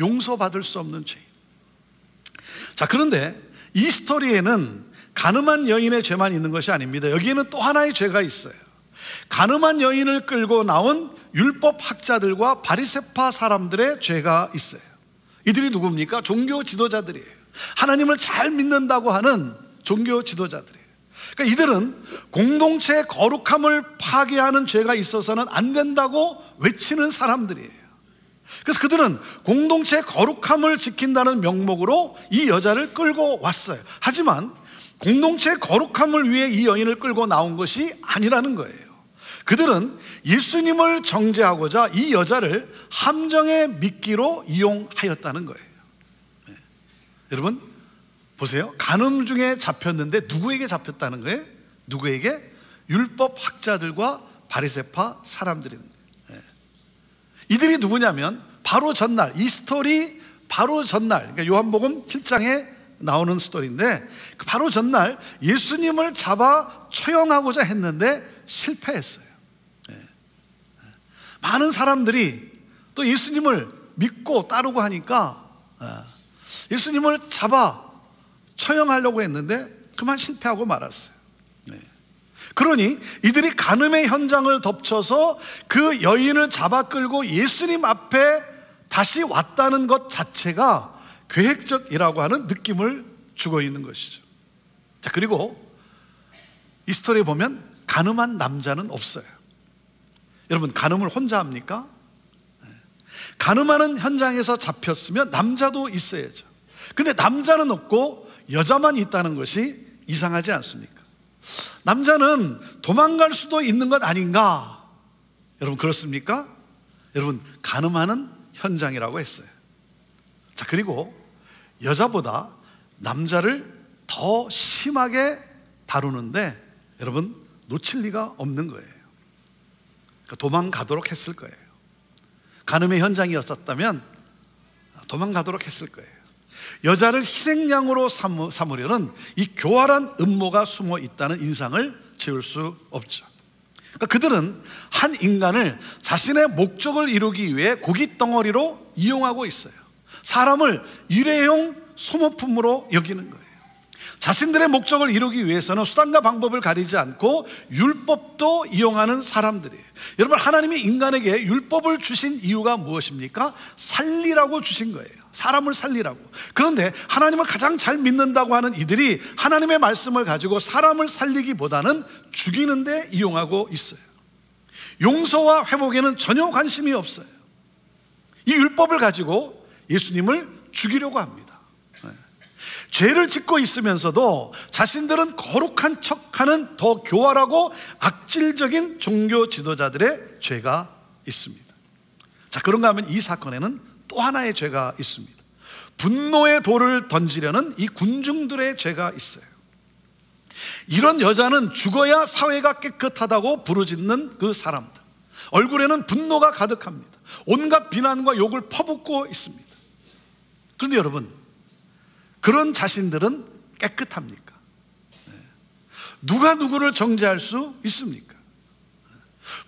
용서받을 수 없는 죄인. 자, 그런데 이 스토리에는 간음한 여인의 죄만 있는 것이 아닙니다. 여기에는 또 하나의 죄가 있어요. 간음한 여인을 끌고 나온 율법 학자들과 바리새파 사람들의 죄가 있어요. 이들이 누굽니까? 종교 지도자들이에요. 하나님을 잘 믿는다고 하는 종교 지도자들이에요. 그러니까 이들은 공동체의 거룩함을 파괴하는 죄가 있어서는 안 된다고 외치는 사람들이에요. 그래서 그들은 공동체의 거룩함을 지킨다는 명목으로 이 여자를 끌고 왔어요. 하지만 공동체의 거룩함을 위해 이 여인을 끌고 나온 것이 아니라는 거예요. 그들은 예수님을 정죄하고자 이 여자를 함정의 미끼로 이용하였다는 거예요. 네. 여러분 보세요. 간음 중에 잡혔는데 누구에게 잡혔다는 거예요? 누구에게? 율법 학자들과 바리새파 사람들입니다. 네. 이들이 누구냐면 바로 전날, 이 스토리 바로 전날, 그러니까 요한복음 7장에 나오는 스토리인데 그 바로 전날 예수님을 잡아 처형하고자 했는데 실패했어요. 네. 많은 사람들이 또 예수님을 믿고 따르고 하니까 예수님을 잡아 처형하려고 했는데 그만 실패하고 말았어요. 네. 그러니 이들이 간음의 현장을 덮쳐서 그 여인을 잡아 끌고 예수님 앞에 다시 왔다는 것 자체가 계획적이라고 하는 느낌을 주고 있는 것이죠. 자, 그리고 이 스토리에 보면 간음한 남자는 없어요. 여러분, 간음을 혼자 합니까? 네. 간음하는 현장에서 잡혔으면 남자도 있어야죠. 근데 남자는 없고 여자만 있다는 것이 이상하지 않습니까? 남자는 도망갈 수도 있는 것 아닌가? 여러분, 그렇습니까? 여러분, 간음하는 현장이라고 했어요. 자, 그리고 여자보다 남자를 더 심하게 다루는데 여러분 놓칠 리가 없는 거예요. 그러니까 도망가도록 했을 거예요. 간음의 현장이었었다면 도망가도록 했을 거예요. 여자를 희생양으로 삼으려는 이 교활한 음모가 숨어 있다는 인상을 지울 수 없죠. 그러니까 그들은 한 인간을 자신의 목적을 이루기 위해 고깃 덩어리로 이용하고 있어요. 사람을 일회용 소모품으로 여기는 거예요. 자신들의 목적을 이루기 위해서는 수단과 방법을 가리지 않고 율법도 이용하는 사람들이에요. 여러분, 하나님이 인간에게 율법을 주신 이유가 무엇입니까? 살리라고 주신 거예요. 사람을 살리라고. 그런데 하나님을 가장 잘 믿는다고 하는 이들이 하나님의 말씀을 가지고 사람을 살리기보다는 죽이는 데 이용하고 있어요. 용서와 회복에는 전혀 관심이 없어요. 이 율법을 가지고 예수님을 죽이려고 합니다. 죄를 짓고 있으면서도 자신들은 거룩한 척하는 더 교활하고 악질적인 종교 지도자들의 죄가 있습니다. 자, 그런가 하면 이 사건에는 또 하나의 죄가 있습니다. 분노의 돌을 던지려는 이 군중들의 죄가 있어요. 이런 여자는 죽어야 사회가 깨끗하다고 부르짖는 그 사람들, 얼굴에는 분노가 가득합니다. 온갖 비난과 욕을 퍼붓고 있습니다. 그런데 여러분, 그런 자신들은 깨끗합니까? 누가 누구를 정죄할 수 있습니까?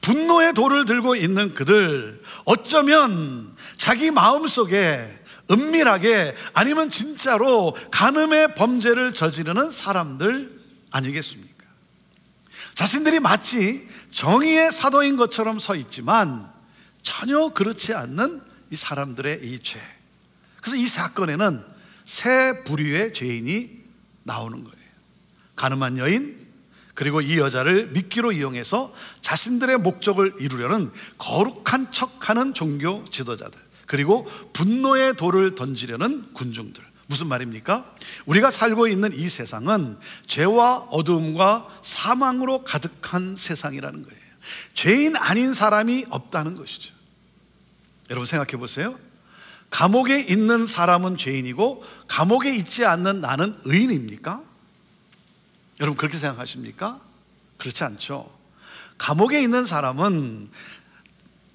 분노의 돌을 들고 있는 그들, 어쩌면 자기 마음속에 은밀하게, 아니면 진짜로 간음의 범죄를 저지르는 사람들 아니겠습니까? 자신들이 마치 정의의 사도인 것처럼 서 있지만 전혀 그렇지 않는 이 사람들의 이 죄. 그래서 이 사건에는 세 부류의 죄인이 나오는 거예요. 가늠한 여인, 그리고 이 여자를 미끼로 이용해서 자신들의 목적을 이루려는 거룩한 척하는 종교 지도자들, 그리고 분노의 돌을 던지려는 군중들. 무슨 말입니까? 우리가 살고 있는 이 세상은 죄와 어두움과 사망으로 가득한 세상이라는 거예요. 죄인 아닌 사람이 없다는 것이죠. 여러분 생각해 보세요. 감옥에 있는 사람은 죄인이고 감옥에 있지 않는 나는 의인입니까? 여러분 그렇게 생각하십니까? 그렇지 않죠. 감옥에 있는 사람은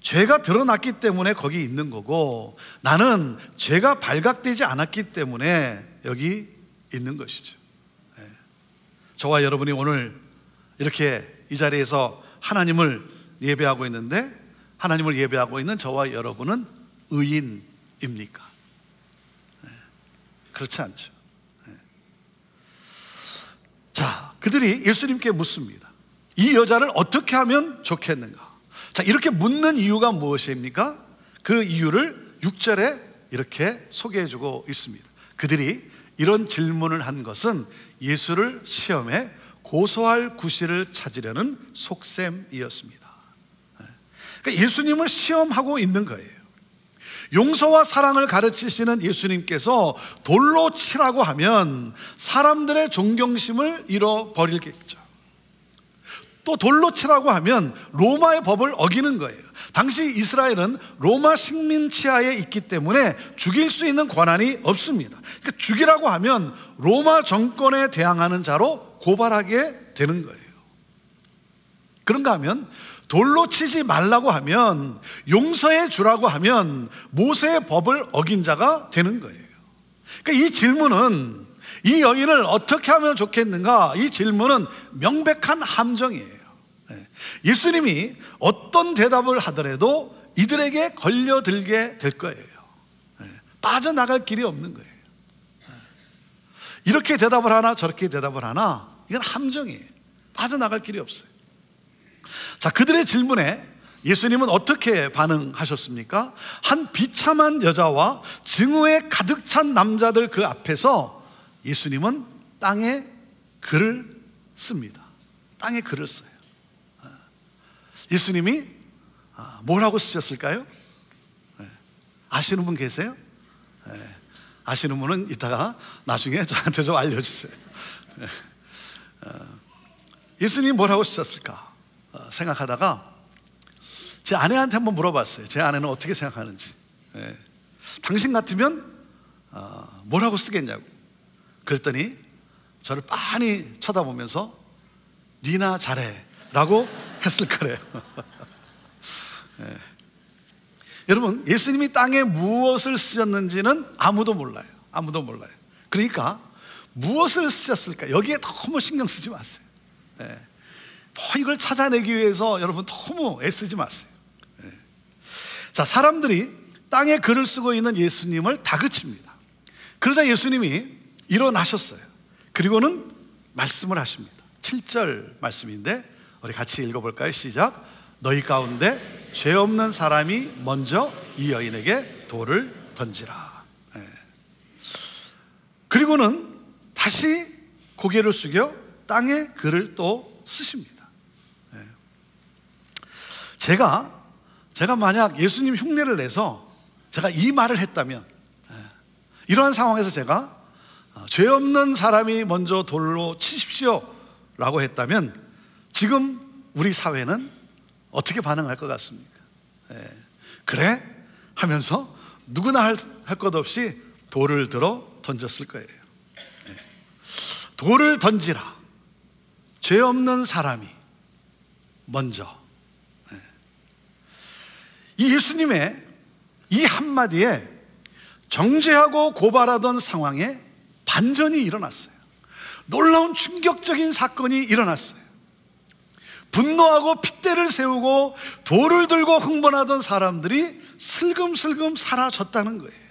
죄가 드러났기 때문에 거기 있는 거고, 나는 죄가 발각되지 않았기 때문에 여기 있는 것이죠. 저와 여러분이 오늘 이렇게 이 자리에서 하나님을 예배하고 있는데, 하나님을 예배하고 있는 저와 여러분은 의인입니까? 그렇지 않죠. 자, 그들이 예수님께 묻습니다. 이 여자를 어떻게 하면 좋겠는가? 자, 이렇게 묻는 이유가 무엇입니까? 그 이유를 6절에 이렇게 소개해주고 있습니다. 그들이 이런 질문을 한 것은 예수를 시험해 고소할 구실을 찾으려는 속셈이었습니다. 그러니까 예수님을 시험하고 있는 거예요. 용서와 사랑을 가르치시는 예수님께서 돌로 치라고 하면 사람들의 존경심을 잃어버리겠죠. 또 돌로 치라고 하면 로마의 법을 어기는 거예요. 당시 이스라엘은 로마 식민 치하에 있기 때문에 죽일 수 있는 권한이 없습니다. 그러니까 죽이라고 하면 로마 정권에 대항하는 자로 고발하게 되는 거예요. 그런가 하면 돌로 치지 말라고 하면, 용서해 주라고 하면 모세의 법을 어긴 자가 되는 거예요. 그러니까 이 질문은, 이 여인을 어떻게 하면 좋겠는가, 이 질문은 명백한 함정이에요. 예수님이 어떤 대답을 하더라도 이들에게 걸려들게 될 거예요. 빠져나갈 길이 없는 거예요. 이렇게 대답을 하나 저렇게 대답을 하나, 이건 함정이에요. 빠져나갈 길이 없어요. 자, 그들의 질문에 예수님은 어떻게 반응하셨습니까? 한 비참한 여자와 증오에 가득 찬 남자들 그 앞에서 예수님은 땅에 글을 씁니다. 땅에 글을 써요. 예수님이 뭐라고 쓰셨을까요? 아시는 분 계세요? 아시는 분은 이따가 나중에 저한테 좀 알려주세요. 예수님이 뭐라고 쓰셨을까 생각하다가 제 아내한테 한번 물어봤어요. 제 아내는 어떻게 생각하는지. 당신 같으면 뭐라고 쓰겠냐고. 그랬더니 저를 빤히 쳐다보면서 니나 잘해 라고 했을 거래요. 여러분, 예수님이 땅에 무엇을 쓰셨는지는 아무도 몰라요. 아무도 몰라요. 그러니까 무엇을 쓰셨을까, 여기에 너무 신경 쓰지 마세요. 뭐 이걸 찾아내기 위해서 여러분 너무 애쓰지 마세요. 자, 사람들이 땅에 글을 쓰고 있는 예수님을 다그칩니다. 그러자 예수님이 일어나셨어요. 그리고는 말씀을 하십니다. 7절 말씀인데 우리 같이 읽어볼까요? 시작. 너희 가운데 죄 없는 사람이 먼저 이 여인에게 돌을 던지라. 그리고는 다시 고개를 숙여 땅에 글을 또 쓰십니다. 제가 만약 예수님 흉내를 내서 제가 이 말을 했다면, 이러한 상황에서 제가 죄 없는 사람이 먼저 돌로 치십시오 라고 했다면 지금 우리 사회는 어떻게 반응할 것 같습니까? 그래? 하면서 누구나 할 것 없이 돌을 들어 던졌을 거예요. 돌을 던지라. 죄 없는 사람이 먼저. 이 예수님의 이 한마디에 정죄하고 고발하던 상황에 반전이 일어났어요. 놀라운 충격적인 사건이 일어났어요. 분노하고 핏대를 세우고 돌을 들고 흥분하던 사람들이 슬금슬금 사라졌다는 거예요.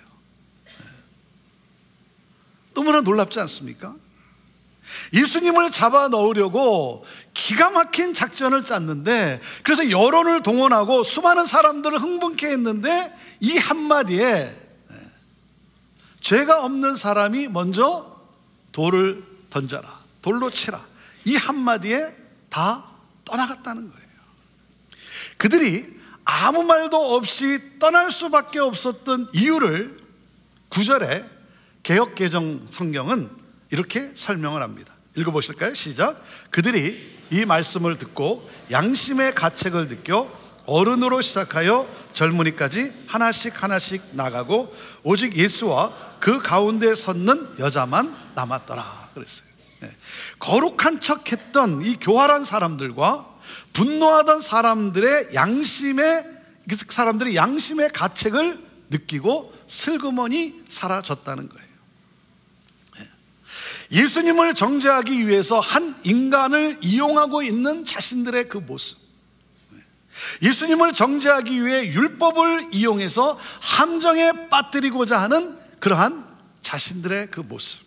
너무나 놀랍지 않습니까? 예수님을 잡아 넣으려고 기가 막힌 작전을 짰는데, 그래서 여론을 동원하고 수많은 사람들을 흥분케 했는데, 이 한마디에 죄가 없는 사람이 먼저 돌을 던져라, 돌로 치라, 이 한마디에 다 떠나갔다는 거예요. 그들이 아무 말도 없이 떠날 수밖에 없었던 이유를 9절에 개역개정 성경은 이렇게 설명을 합니다. 읽어보실까요? 시작. 그들이 이 말씀을 듣고 양심의 가책을 느껴 어른으로 시작하여 젊은이까지 하나씩 나가고 오직 예수와 그 가운데 섰는 여자만 남았더라 그랬어요. 거룩한 척했던 이 교활한 사람들과 분노하던 사람들이 양심의 가책을 느끼고 슬그머니 사라졌다는 거예요. 예수님을 정죄하기 위해서 한 인간을 이용하고 있는 자신들의 그 모습, 예수님을 정죄하기 위해 율법을 이용해서 함정에 빠뜨리고자 하는 그러한 자신들의 그 모습,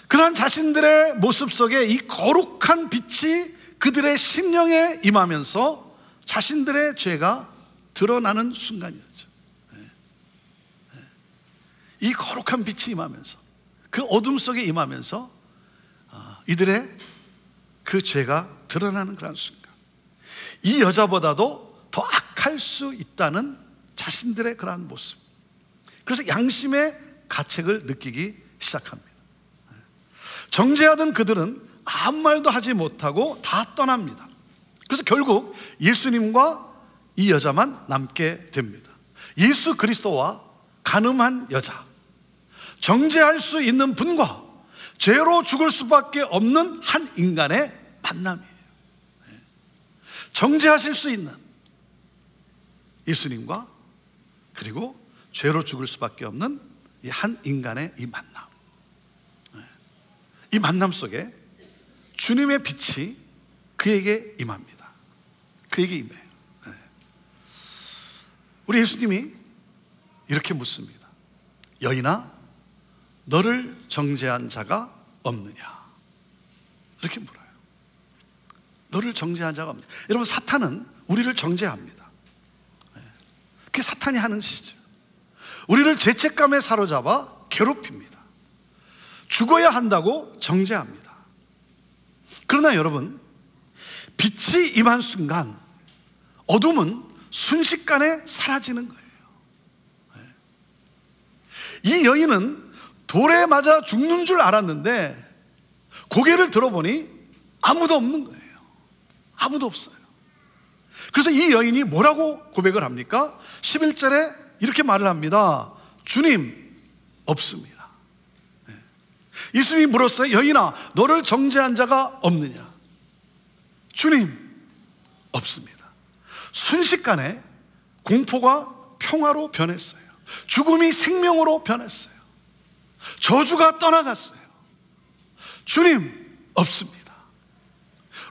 그러한 자신들의 모습 속에 이 거룩한 빛이 그들의 심령에 임하면서 자신들의 죄가 드러나는 순간이었죠. 이 거룩한 빛이 임하면서, 그 어둠 속에 임하면서 이들의 그 죄가 드러나는 그런 순간, 이 여자보다도 더 악할 수 있다는 자신들의 그러한 모습, 그래서 양심의 가책을 느끼기 시작합니다. 정죄하던 그들은 아무 말도 하지 못하고 다 떠납니다. 그래서 결국 예수님과 이 여자만 남게 됩니다. 예수 그리스도와 간음한 여자, 정죄할 수 있는 분과 죄로 죽을 수밖에 없는 한 인간의 만남이에요. 정죄하실 수 있는 예수님과 그리고 죄로 죽을 수밖에 없는 이 한 인간의 이 만남, 이 만남 속에 주님의 빛이 그에게 임합니다. 그에게 임해요. 우리 예수님이 이렇게 묻습니다. 여인아, 너를 정죄한 자가 없느냐? 이렇게 물어요. 너를 정죄한 자가 없느냐? 여러분, 사탄은 우리를 정죄합니다. 그게 사탄이 하는 짓이죠. 우리를 죄책감에 사로잡아 괴롭힙니다. 죽어야 한다고 정죄합니다. 그러나 여러분, 빛이 임한 순간 어둠은 순식간에 사라지는 거예요. 이 여인은 돌에 맞아 죽는 줄 알았는데 고개를 들어보니 아무도 없는 거예요. 아무도 없어요. 그래서 이 여인이 뭐라고 고백을 합니까? 11절에 이렇게 말을 합니다. 주님, 없습니다. 예수님이 물었어요. 여인아, 너를 정죄한 자가 없느냐? 주님, 없습니다. 순식간에 공포가 평화로 변했어요. 죽음이 생명으로 변했어요. 저주가 떠나갔어요. 주님, 없습니다.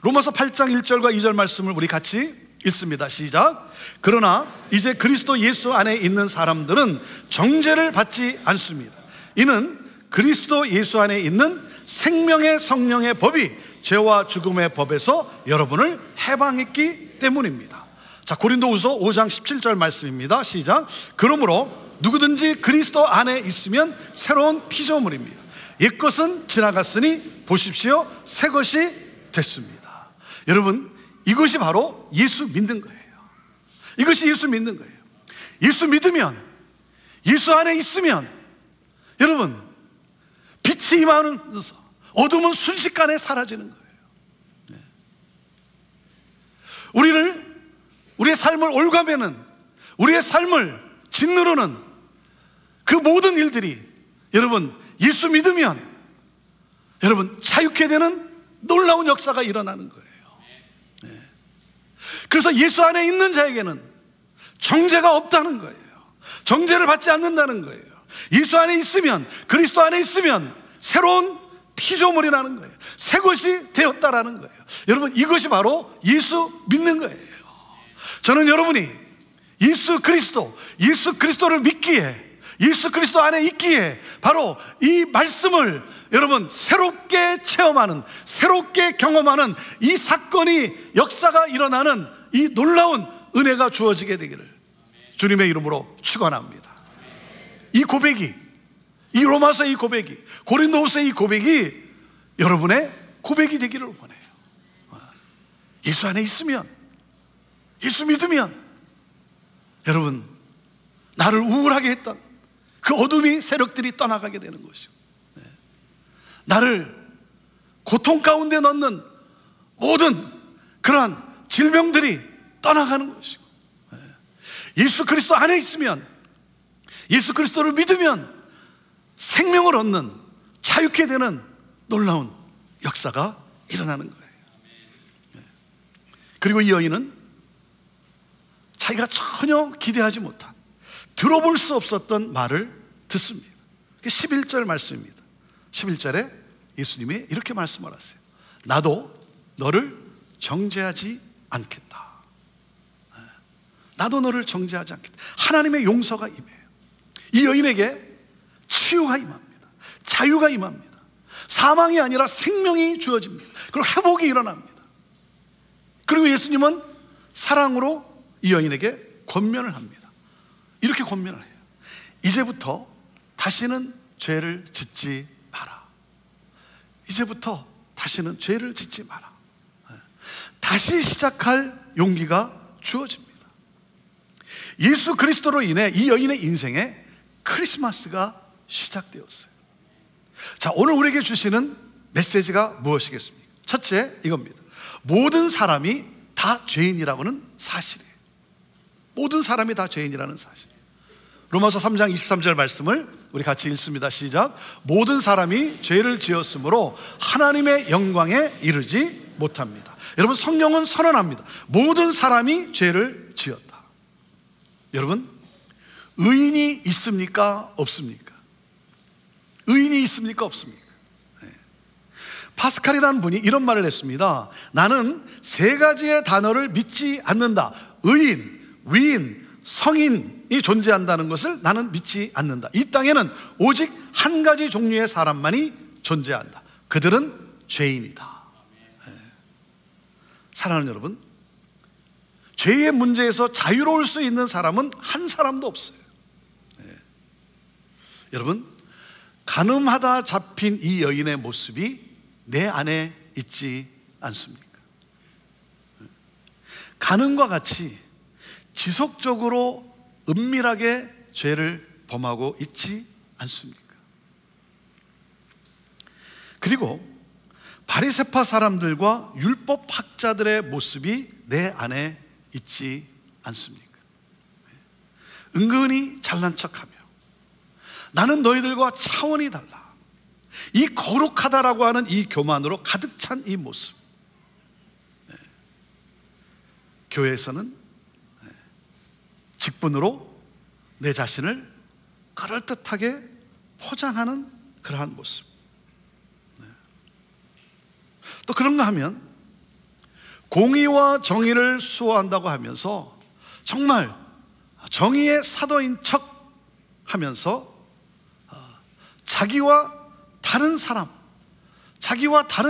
로마서 8장 1절과 2절 말씀을 우리 같이 읽습니다. 시작. 그러나 이제 그리스도 예수 안에 있는 사람들은 정죄를 받지 않습니다. 이는 그리스도 예수 안에 있는 생명의 성령의 법이 죄와 죽음의 법에서 여러분을 해방했기 때문입니다. 자, 고린도후서 5장 17절 말씀입니다. 시작. 그러므로 누구든지 그리스도 안에 있으면 새로운 피조물입니다. 옛것은 지나갔으니 보십시오, 새것이 됐습니다. 여러분, 이것이 바로 예수 믿는 거예요. 이것이 예수 믿는 거예요. 예수 믿으면, 예수 안에 있으면 여러분, 빛이 임하면서 어둠은 순식간에 사라지는 거예요. 우리의 삶을 올가매는, 우리의 삶을 짓누르는 그 모든 일들이 여러분, 예수 믿으면 여러분, 자유케 되는 놀라운 역사가 일어나는 거예요. 그래서 예수 안에 있는 자에게는 정죄가 없다는 거예요. 정죄를 받지 않는다는 거예요. 예수 안에 있으면, 그리스도 안에 있으면 새로운 피조물이라는 거예요. 새 것이 되었다라는 거예요. 여러분, 이것이 바로 예수 믿는 거예요. 저는 여러분이 예수 그리스도를 믿기에, 예수 그리스도 안에 있기에 바로 이 말씀을 여러분 새롭게 체험하는, 새롭게 경험하는 이 사건이, 역사가 일어나는 이 놀라운 은혜가 주어지게 되기를 주님의 이름으로 축원합니다. 이 고백이, 이 로마서의 이 고백이, 고린도후서의 이 고백이 여러분의 고백이 되기를 원해요. 예수 안에 있으면, 예수 믿으면 여러분, 나를 우울하게 했던 그 어둠이 세력들이 떠나가게 되는 것이고, 나를 고통 가운데 넣는 모든 그러한 질병들이 떠나가는 것이고, 예수 그리스도 안에 있으면, 예수 그리스도를 믿으면 생명을 얻는, 자유케 되는 놀라운 역사가 일어나는 거예요. 그리고 이 여인은 자기가 전혀 기대하지 못한, 들어볼 수 없었던 말을 듣습니다. 11절 말씀입니다. 11절에 예수님이 이렇게 말씀을 하세요. 나도 너를 정죄하지 않겠다. 나도 너를 정죄하지 않겠다. 하나님의 용서가 임해요. 이 여인에게 치유가 임합니다. 자유가 임합니다. 사망이 아니라 생명이 주어집니다. 그리고 회복이 일어납니다. 그리고 예수님은 사랑으로 이 여인에게 권면을 합니다. 이렇게 권면을 해요. 이제부터 다시는 죄를 짓지 마라. 이제부터 다시는 죄를 짓지 마라. 다시 시작할 용기가 주어집니다. 예수 그리스도로 인해 이 여인의 인생에 크리스마스가 시작되었어요. 자, 오늘 우리에게 주시는 메시지가 무엇이겠습니까? 첫째, 이겁니다. 모든 사람이 다 죄인이라고는 사실이에요. 모든 사람이 다 죄인이라는 사실. 로마서 3장 23절 말씀을 우리 같이 읽습니다. 시작. 모든 사람이 죄를 지었으므로 하나님의 영광에 이르지 못합니다. 여러분, 성경은 선언합니다. 모든 사람이 죄를 지었다. 여러분, 의인이 있습니까? 없습니까? 의인이 있습니까? 없습니까? 파스칼이라는 분이 이런 말을 했습니다. 나는 세 가지의 단어를 믿지 않는다. 의인, 위인, 성인이 존재한다는 것을 나는 믿지 않는다. 이 땅에는 오직 한 가지 종류의 사람만이 존재한다. 그들은 죄인이다. 사랑하는 여러분, 죄의 문제에서 자유로울 수 있는 사람은 한 사람도 없어요. 여러분, 간음하다 잡힌 이 여인의 모습이 내 안에 있지 않습니까? 간음과 같이 지속적으로 은밀하게 죄를 범하고 있지 않습니까? 그리고 바리새파 사람들과 율법 학자들의 모습이 내 안에 있지 않습니까? 은근히 잘난 척하며 나는 너희들과 차원이 달라, 이 거룩하다라고 하는 이 교만으로 가득 찬 이 모습. 교회에서는 직분으로 내 자신을 그럴듯하게 포장하는 그러한 모습. 또 그런가 하면 공의와 정의를 수호한다고 하면서 정말 정의의 사도인 척 하면서 자기와 다른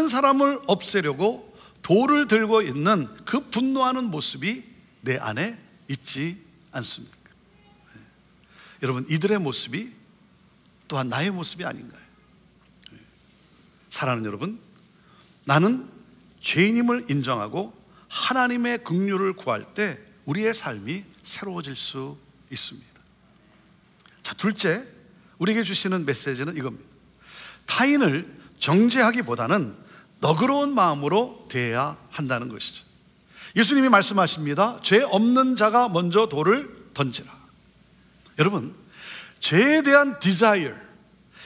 사람을 없애려고 돌을 들고 있는 그 분노하는 모습이 내 안에 있지 않습니까? 여러분, 이들의 모습이 또한 나의 모습이 아닌가요? 사랑하는 여러분, 나는 죄인임을 인정하고 하나님의 긍휼을 구할 때 우리의 삶이 새로워질 수 있습니다. 자, 둘째, 우리에게 주시는 메시지는 이겁니다. 타인을 정죄하기보다는 너그러운 마음으로 대해야 한다는 것이죠. 예수님이 말씀하십니다. 죄 없는 자가 먼저 돌을 던지라. 여러분, 죄에 대한 desire,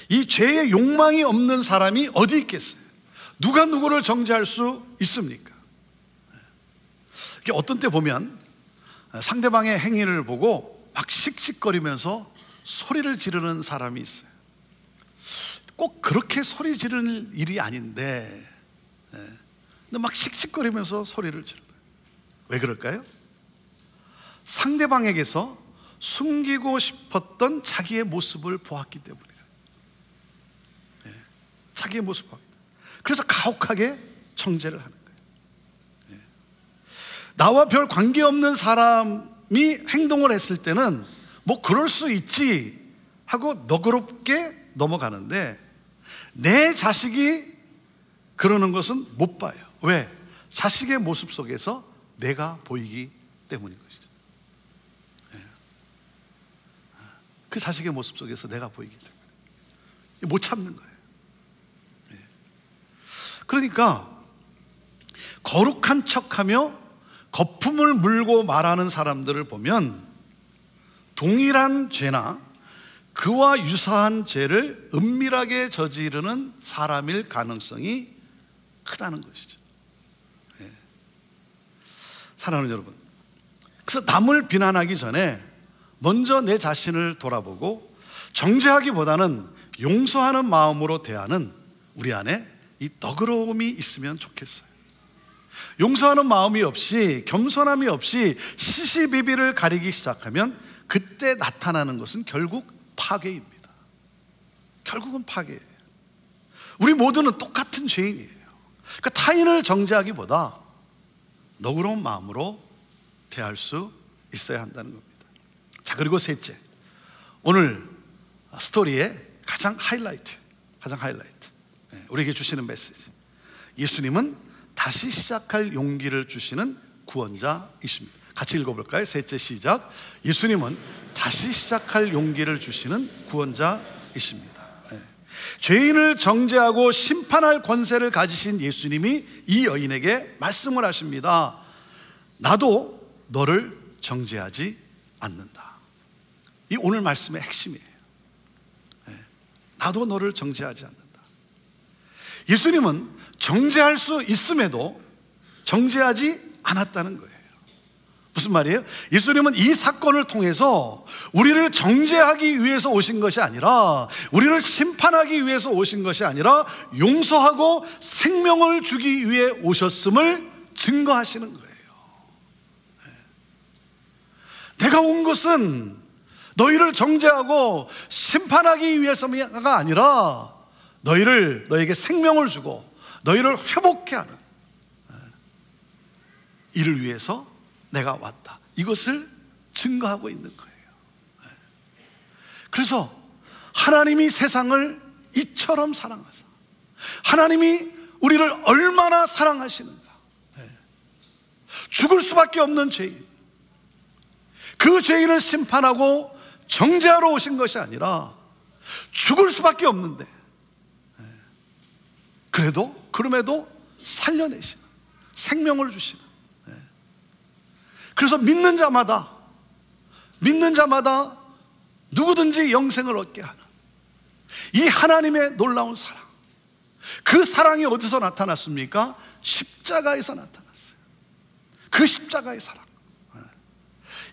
이 죄의 욕망이 없는 사람이 어디 있겠어요? 누가 누구를 정죄할 수 있습니까? 어떤 때 보면 상대방의 행위를 보고 막 씩씩거리면서 소리를 지르는 사람이 있어요. 꼭 그렇게 소리 지르는 일이 아닌데, 근데 막 씩씩거리면서 소리를 지르는 거예요. 왜 그럴까요? 상대방에게서 숨기고 싶었던 자기의 모습을 보았기 때문이에요. 자기의 모습을 보았기 때문에. 그래서 가혹하게 정죄를 하는 거예요. 나와 별 관계없는 사람이 행동을 했을 때는 뭐 그럴 수 있지 하고 너그럽게 넘어가는데, 내 자식이 그러는 것은 못 봐요. 왜? 자식의 모습 속에서 내가 보이기 때문인 것이죠. 그 자식의 모습 속에서 내가 보이기 때문에 못 참는 거예요. 그러니까 거룩한 척하며 거품을 물고 말하는 사람들을 보면 동일한 죄나 그와 유사한 죄를 은밀하게 저지르는 사람일 가능성이 크다는 것이죠. 사랑하는 여러분, 그래서 남을 비난하기 전에 먼저 내 자신을 돌아보고 정죄하기보다는 용서하는 마음으로 대하는 우리 안에 이 너그러움이 있으면 좋겠어요. 용서하는 마음이 없이, 겸손함이 없이 시시비비를 가리기 시작하면 그때 나타나는 것은 결국 파괴입니다. 결국은 파괴예요. 우리 모두는 똑같은 죄인이에요. 그러니까 타인을 정죄하기보다 너그러운 마음으로 대할 수 있어야 한다는 겁니다. 자, 그리고 셋째, 오늘 스토리의 가장 하이라이트, 우리에게 주시는 메시지. 예수님은 다시 시작할 용기를 주시는 구원자이십니다. 같이 읽어볼까요? 셋째, 시작. 예수님은 다시 시작할 용기를 주시는 구원자이십니다. 죄인을 정죄하고 심판할 권세를 가지신 예수님이 이 여인에게 말씀을 하십니다. 나도 너를 정죄하지 않는다. 이 오늘 말씀의 핵심이에요. 나도 너를 정죄하지 않는다. 예수님은 정죄할 수 있음에도 정죄하지 않았다는 거예요. 무슨 말이에요? 예수님은 이 사건을 통해서 우리를 정죄하기 위해서 오신 것이 아니라, 우리를 심판하기 위해서 오신 것이 아니라 용서하고 생명을 주기 위해 오셨음을 증거하시는 거예요. 내가 온 것은 너희를 정죄하고 심판하기 위해서가 아니라 너에게 생명을 주고 너희를 회복케 하는 이를 위해서 내가 왔다. 이것을 증거하고 있는 거예요. 그래서 하나님이 세상을 이처럼 사랑하사, 하나님이 우리를 얼마나 사랑하시는가. 죽을 수밖에 없는 죄인, 그 죄인을 심판하고 정죄하러 오신 것이 아니라 죽을 수밖에 없는데 그럼에도 살려내시는, 생명을 주시는, 그래서 믿는 자마다 누구든지 영생을 얻게 하는 이 하나님의 놀라운 사랑, 그 사랑이 어디서 나타났습니까? 십자가에서 나타났어요. 그 십자가의 사랑,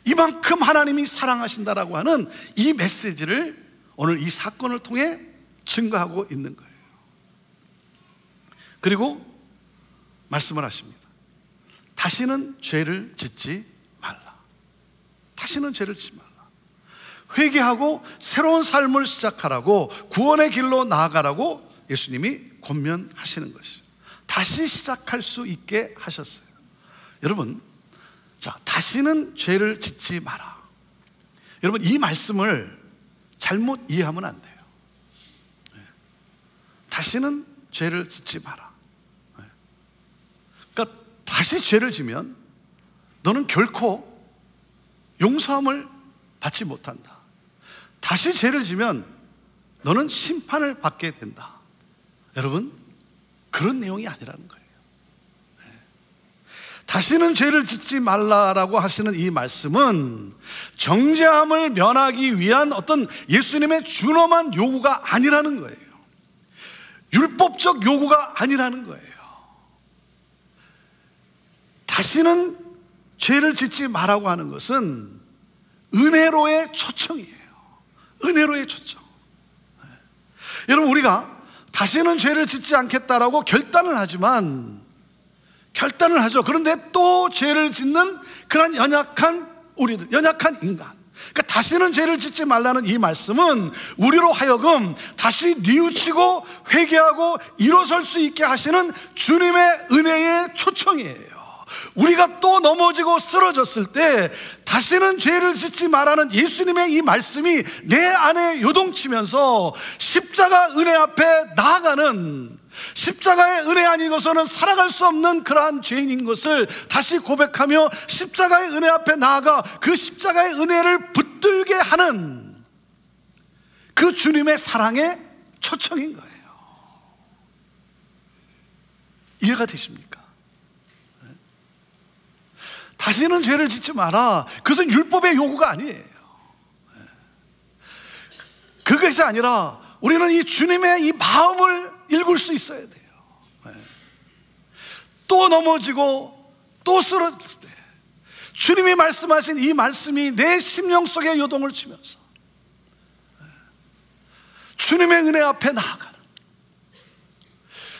이만큼 하나님이 사랑하신다라고 하는 이 메시지를 오늘 이 사건을 통해 증거하고 있는 거예요. 그리고 말씀을 하십니다. 다시는 죄를 짓지 말라. 다시는 죄를 짓지 말라. 회개하고 새로운 삶을 시작하라고, 구원의 길로 나아가라고 예수님이 권면하시는 것이죠. 다시 시작할 수 있게 하셨어요. 여러분, 자, 다시는 죄를 짓지 마라. 여러분, 이 말씀을 잘못 이해하면 안 돼요. 다시는 죄를 짓지 마라. 그러니까 다시 죄를 지면 너는 결코 용서함을 받지 못한다. 다시 죄를 지면 너는 심판을 받게 된다. 여러분, 그런 내용이 아니라는 거예요. 다시는 죄를 짓지 말라라고 하시는 이 말씀은 정죄함을 면하기 위한 어떤 예수님의 준엄한 요구가 아니라는 거예요. 율법적 요구가 아니라는 거예요. 다시는 죄를 짓지 말라고 하는 것은 은혜로의 초청이에요. 은혜로의 초청. 여러분, 우리가 다시는 죄를 짓지 않겠다라고 결단을 하지만, 결단을 하죠. 그런데 또 죄를 짓는 그런 연약한 우리들, 연약한 인간. 그러니까 다시는 죄를 짓지 말라는 이 말씀은 우리로 하여금 다시 뉘우치고 회개하고 일어설 수 있게 하시는 주님의 은혜의 초청이에요. 우리가 또 넘어지고 쓰러졌을 때 다시는 죄를 짓지 말라는 예수님의 이 말씀이 내 안에 요동치면서 십자가 은혜 앞에 나아가는, 십자가의 은혜 아니고서는 살아갈 수 없는 그러한 죄인인 것을 다시 고백하며 십자가의 은혜 앞에 나아가 그 십자가의 은혜를 붙들게 하는 그 주님의 사랑의 초청인 거예요. 이해가 되십니까? 다시는 죄를 짓지 마라. 그것은 율법의 요구가 아니에요. 그것이 아니라 우리는 이 주님의 이 마음을 읽을 수 있어야 돼요. 또 넘어지고 또 쓰러질 때 주님이 말씀하신 이 말씀이 내 심령 속에 요동을 치면서 주님의 은혜 앞에 나아가는,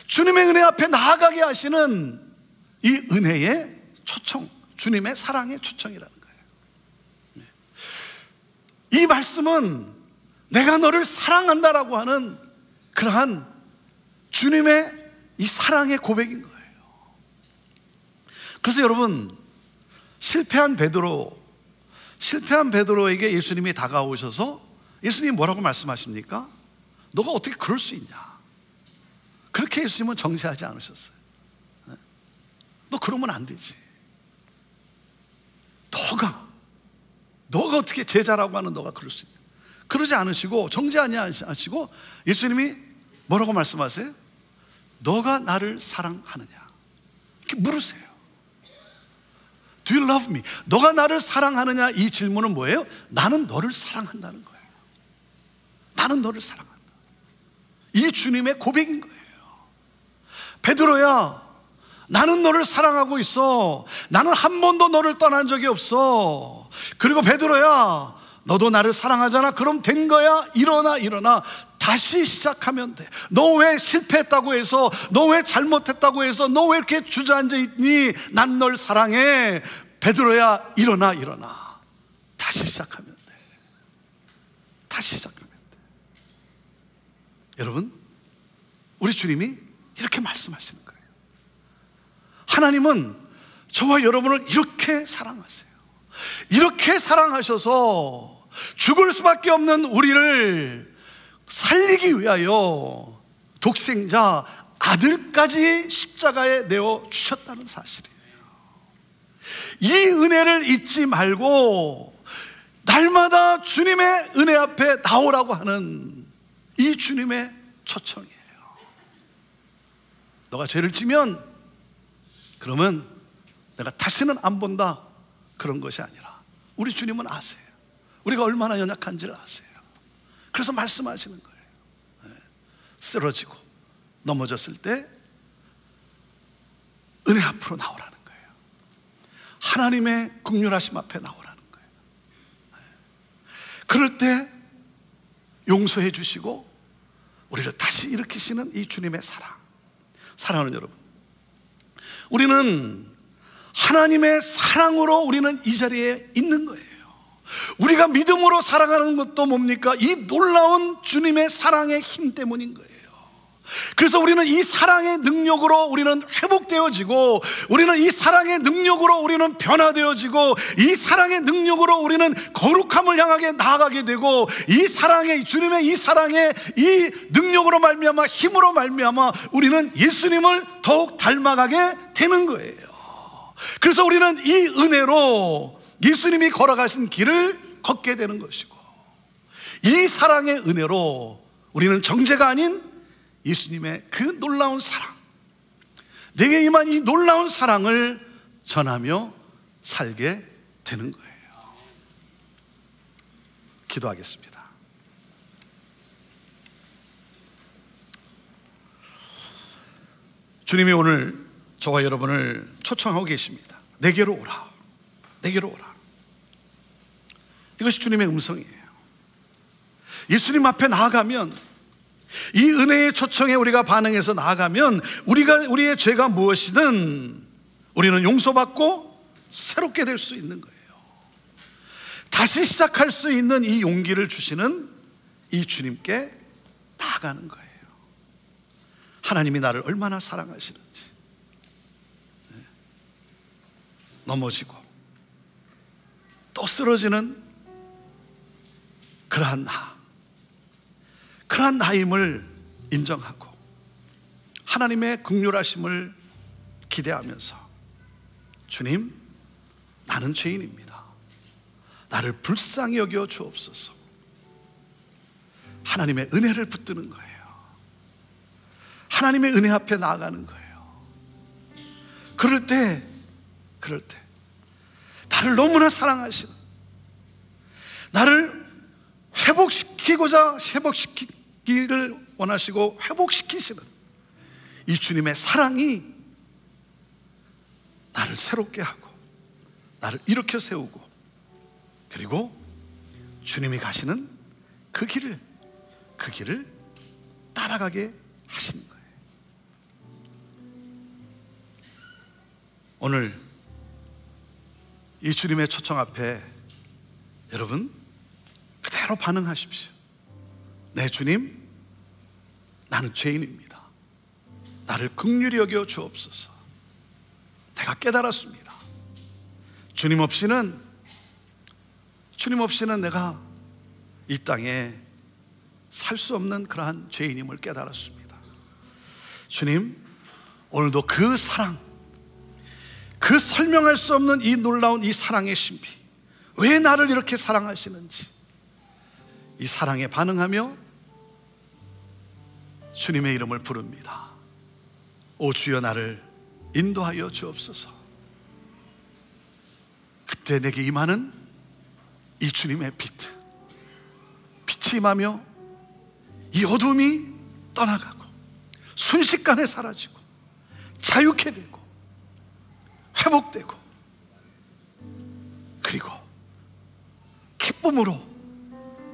주님의 은혜 앞에 나아가게 하시는 이 은혜의 초청, 주님의 사랑의 초청이라는 거예요. 이 말씀은 내가 너를 사랑한다라고 하는 그러한 주님의 이 사랑의 고백인 거예요. 그래서 여러분, 실패한 베드로에게 예수님이 다가오셔서 예수님이 뭐라고 말씀하십니까? 너가 어떻게 그럴 수 있냐? 그렇게 예수님은 정죄하지 않으셨어요. 너 그러면 안 되지. 너가 어떻게 제자라고 하는 너가 그럴 수 있냐? 그러지 않으시고, 정죄하지 않으시고 예수님이 뭐라고 말씀하세요? 너가 나를 사랑하느냐? 이렇게 물으세요. Do you love me? 너가 나를 사랑하느냐? 이 질문은 뭐예요? 나는 너를 사랑한다는 거예요. 나는 너를 사랑한다. 이 주님의 고백인 거예요. 베드로야, 나는 너를 사랑하고 있어. 나는 한 번도 너를 떠난 적이 없어. 그리고 베드로야, 너도 나를 사랑하잖아. 그럼 된 거야. 일어나. 다시 시작하면 돼. 너 왜 실패했다고 해서, 너 왜 잘못했다고 해서, 너 왜 이렇게 주저앉아 있니? 난 널 사랑해. 베드로야, 일어나. 다시 시작하면 돼. 다시 시작하면 돼. 여러분, 우리 주님이 이렇게 말씀하시는 거예요. 하나님은 저와 여러분을 이렇게 사랑하세요. 이렇게 사랑하셔서 죽을 수밖에 없는 우리를 살리기 위하여 독생자 아들까지 십자가에 내어 주셨다는 사실이에요. 이 은혜를 잊지 말고 날마다 주님의 은혜 앞에 나오라고 하는 이 주님의 초청이에요. 너가 죄를 지면 그러면 내가 다시는 안 본다, 그런 것이 아니라 우리 주님은 아세요. 우리가 얼마나 연약한지를 아세요. 그래서 말씀하시는 거예요. 쓰러지고 넘어졌을 때 은혜 앞으로 나오라는 거예요. 하나님의 긍휼하심 앞에 나오라는 거예요. 그럴 때 용서해 주시고 우리를 다시 일으키시는 이 주님의 사랑. 사랑하는 여러분, 우리는 하나님의 사랑으로 우리는 이 자리에 있는 거예요. 우리가 믿음으로 살아가는 것도 뭡니까? 이 놀라운 주님의 사랑의 힘 때문인 거예요. 그래서 우리는 이 사랑의 능력으로 우리는 회복되어지고, 우리는 이 사랑의 능력으로 우리는 변화되어지고, 이 사랑의 능력으로 우리는 거룩함을 향하게 나아가게 되고, 이 사랑의, 주님의 이 사랑의 이 능력으로 말미암아, 힘으로 말미암아 우리는 예수님을 더욱 닮아가게 되는 거예요. 그래서 우리는 이 은혜로 예수님이 걸어가신 길을 걷게 되는 것이고, 이 사랑의 은혜로 우리는 정죄가 아닌 예수님의 그 놀라운 사랑, 내게 임한 이 놀라운 사랑을 전하며 살게 되는 거예요. 기도하겠습니다. 주님이 오늘 저와 여러분을 초청하고 계십니다. 내게로 오라, 내게로 오라. 이것이 주님의 음성이에요. 예수님 앞에 나아가면, 이 은혜의 초청에 우리가 반응해서 나아가면, 우리의 죄가 무엇이든 우리는 용서받고 새롭게 될 수 있는 거예요. 다시 시작할 수 있는 이 용기를 주시는 이 주님께 나아가는 거예요. 하나님이 나를 얼마나 사랑하시는지. 넘어지고 또 쓰러지는 그러한 나임을 인정하고 하나님의 긍휼하심을 기대하면서, 주님, 나는 죄인입니다. 나를 불쌍히 여겨 주옵소서. 하나님의 은혜를 붙드는 거예요. 하나님의 은혜 앞에 나아가는 거예요. 그럴 때 나를 너무나 사랑하시는, 나를 회복시키기를 원하시고 회복시키시는 이 주님의 사랑이 나를 새롭게 하고 나를 일으켜 세우고, 그리고 주님이 가시는 그 길을 따라가게 하시는 거예요. 오늘 이 주님의 초청 앞에 여러분 그대로 반응하십시오. 네, 주님, 나는 죄인입니다. 나를 긍휼히 여겨 주옵소서. 내가 깨달았습니다. 주님 없이는 내가 이 땅에 살 수 없는 그러한 죄인임을 깨달았습니다. 주님, 오늘도 그 사랑, 그 설명할 수 없는 이 놀라운 이 사랑의 신비, 왜 나를 이렇게 사랑하시는지, 이 사랑에 반응하며 주님의 이름을 부릅니다. 오 주여, 나를 인도하여 주옵소서. 그때 내게 임하는 이 주님의 빛이 임하며 이 어둠이 떠나가고 순식간에 사라지고 자유케 되고 회복되고, 그리고 기쁨으로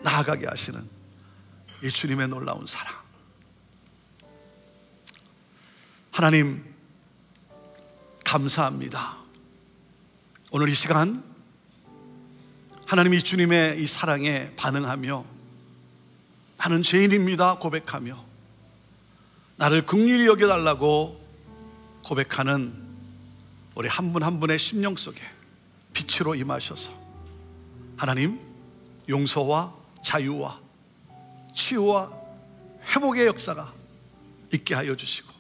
나아가게 하시는 이 주님의 놀라운 사랑. 하나님, 감사합니다. 오늘 이 시간 하나님, 이 주님의 이 사랑에 반응하며 나는 죄인입니다 고백하며 나를 긍휼히 여겨달라고 고백하는 우리 한 분 한 분의 심령 속에 빛으로 임하셔서 하나님, 용서와 자유와 치유와 회복의 역사가 있게 하여 주시고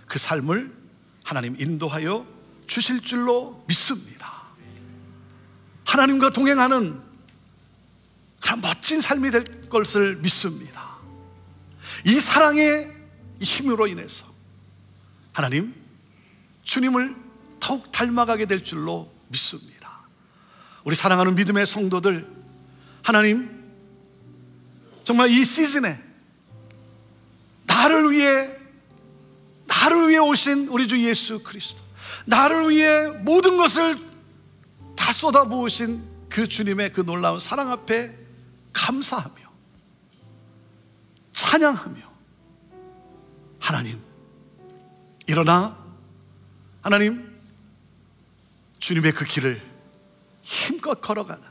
그 삶을 하나님 인도하여 주실 줄로 믿습니다. 하나님과 동행하는 그런 멋진 삶이 될 것을 믿습니다. 이 사랑의 힘으로 인해서 하나님, 주님을 더욱 닮아가게 될 줄로 믿습니다. 우리 사랑하는 믿음의 성도들, 하나님, 정말 이 시즌에 나를 위해 오신 우리 주 예수 그리스도, 나를 위해 모든 것을 다 쏟아부으신 그 주님의 그 놀라운 사랑 앞에 감사하며 찬양하며, 하나님, 일어나 하나님, 주님의 그 길을 힘껏 걸어가는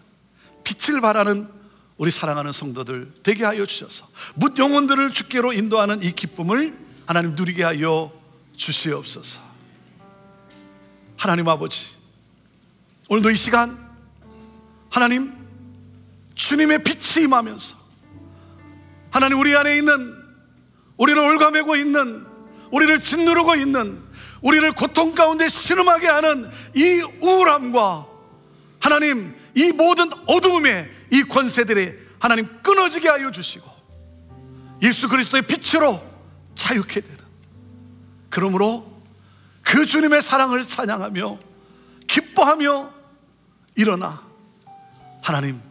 빛을 발하는 우리 사랑하는 성도들 되게 하여 주셔서 뭇 영혼들을 주께로 인도하는 이 기쁨을 하나님 누리게 하여 주시옵소서. 하나님 아버지, 오늘도 이 시간 하나님 주님의 빛이 임하면서 하나님 우리 안에 있는, 우리를 올가매고 있는, 우리를 짓누르고 있는, 우리를 고통 가운데 신음하게 하는 이 우울함과 하나님 이 모든 어두움의 이 권세들이 하나님 끊어지게 하여 주시고 예수 그리스도의 빛으로 자유케 되는, 그러므로 그 주님의 사랑을 찬양하며 기뻐하며 일어나 하나님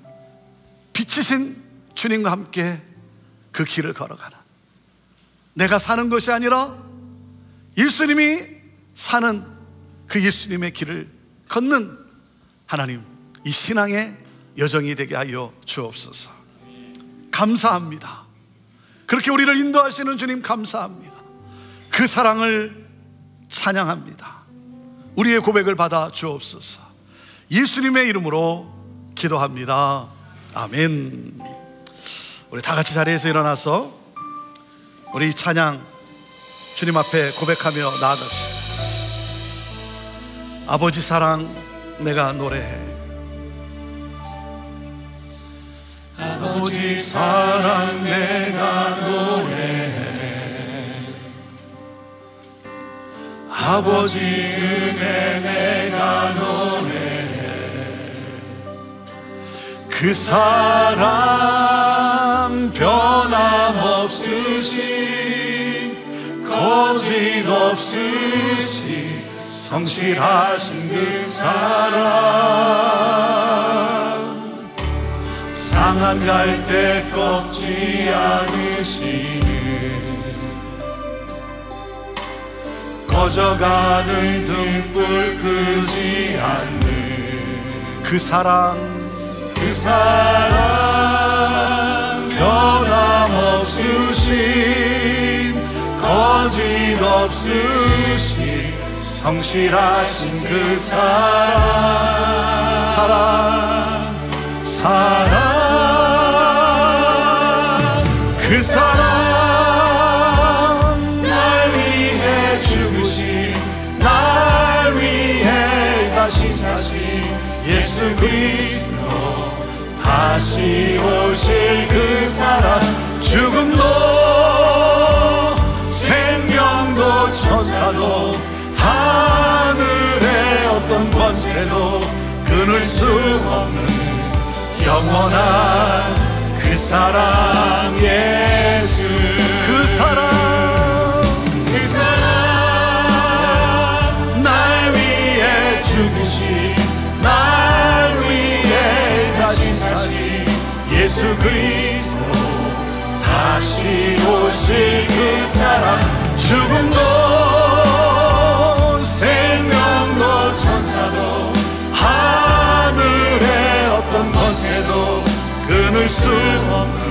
빛이신 주님과 함께 그 길을 걸어가는, 내가 사는 것이 아니라 예수님이 사는 그 예수님의 길을 걷는 하나님 이 신앙의 여정이 되게 하여 주옵소서. 감사합니다. 그렇게 우리를 인도하시는 주님 감사합니다. 그 사랑을 찬양합니다. 우리의 고백을 받아 주옵소서. 예수님의 이름으로 기도합니다. 아멘. 우리 다 같이 자리에서 일어나서 우리 찬양 주님 앞에 고백하며 나아갑시다. 아버지 사랑 내가 노래해. 아버지 사랑 내가 노래해. 아버지 은혜 내가 노래해. 그 사랑 변함없으신, 거짓 없으신, 성실하신 그 사랑, 상한 갈대 꺾지 않으시는, 꺼져가는 등불 끄지 않는 그 사랑, 그 사랑 변함없으신, 거짓 없으신, 성실하신 그 사랑, 사랑, 그 사랑, 날 위해 죽으신, 날 위해 다시 사신 예수 그리스도, 다시 오실 그 사랑, 죽음도 생명도 천사도 하늘의 어떤 권세도 끊을 수 없는 영원한 그 사랑, 예수 그 사랑, 그 사랑, 날 위해 죽으신, 날 위해 다시 사신 예수 그리스도, 다시 오실 그 사랑, 죽음도 생명도 천사도 하늘의 어떤 권세도 끊을 수 없는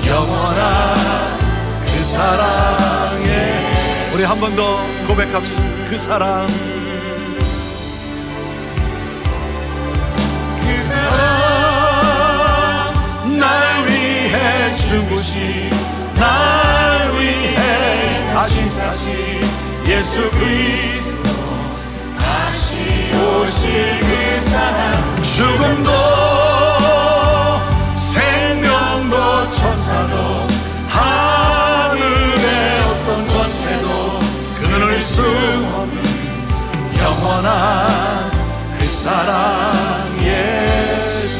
영원한 그 사랑에. 우리 한 번 더 고백합시다. 그 사랑, 그 사랑, 날 위해 죽으신, 날 위해 다시 사신 예수 그리스도, 다시 오실 그 사랑, 죽음도 생명도 천사도 하늘의 어떤 권세도 끊을 수 없는 영원한 그 사랑, 예수.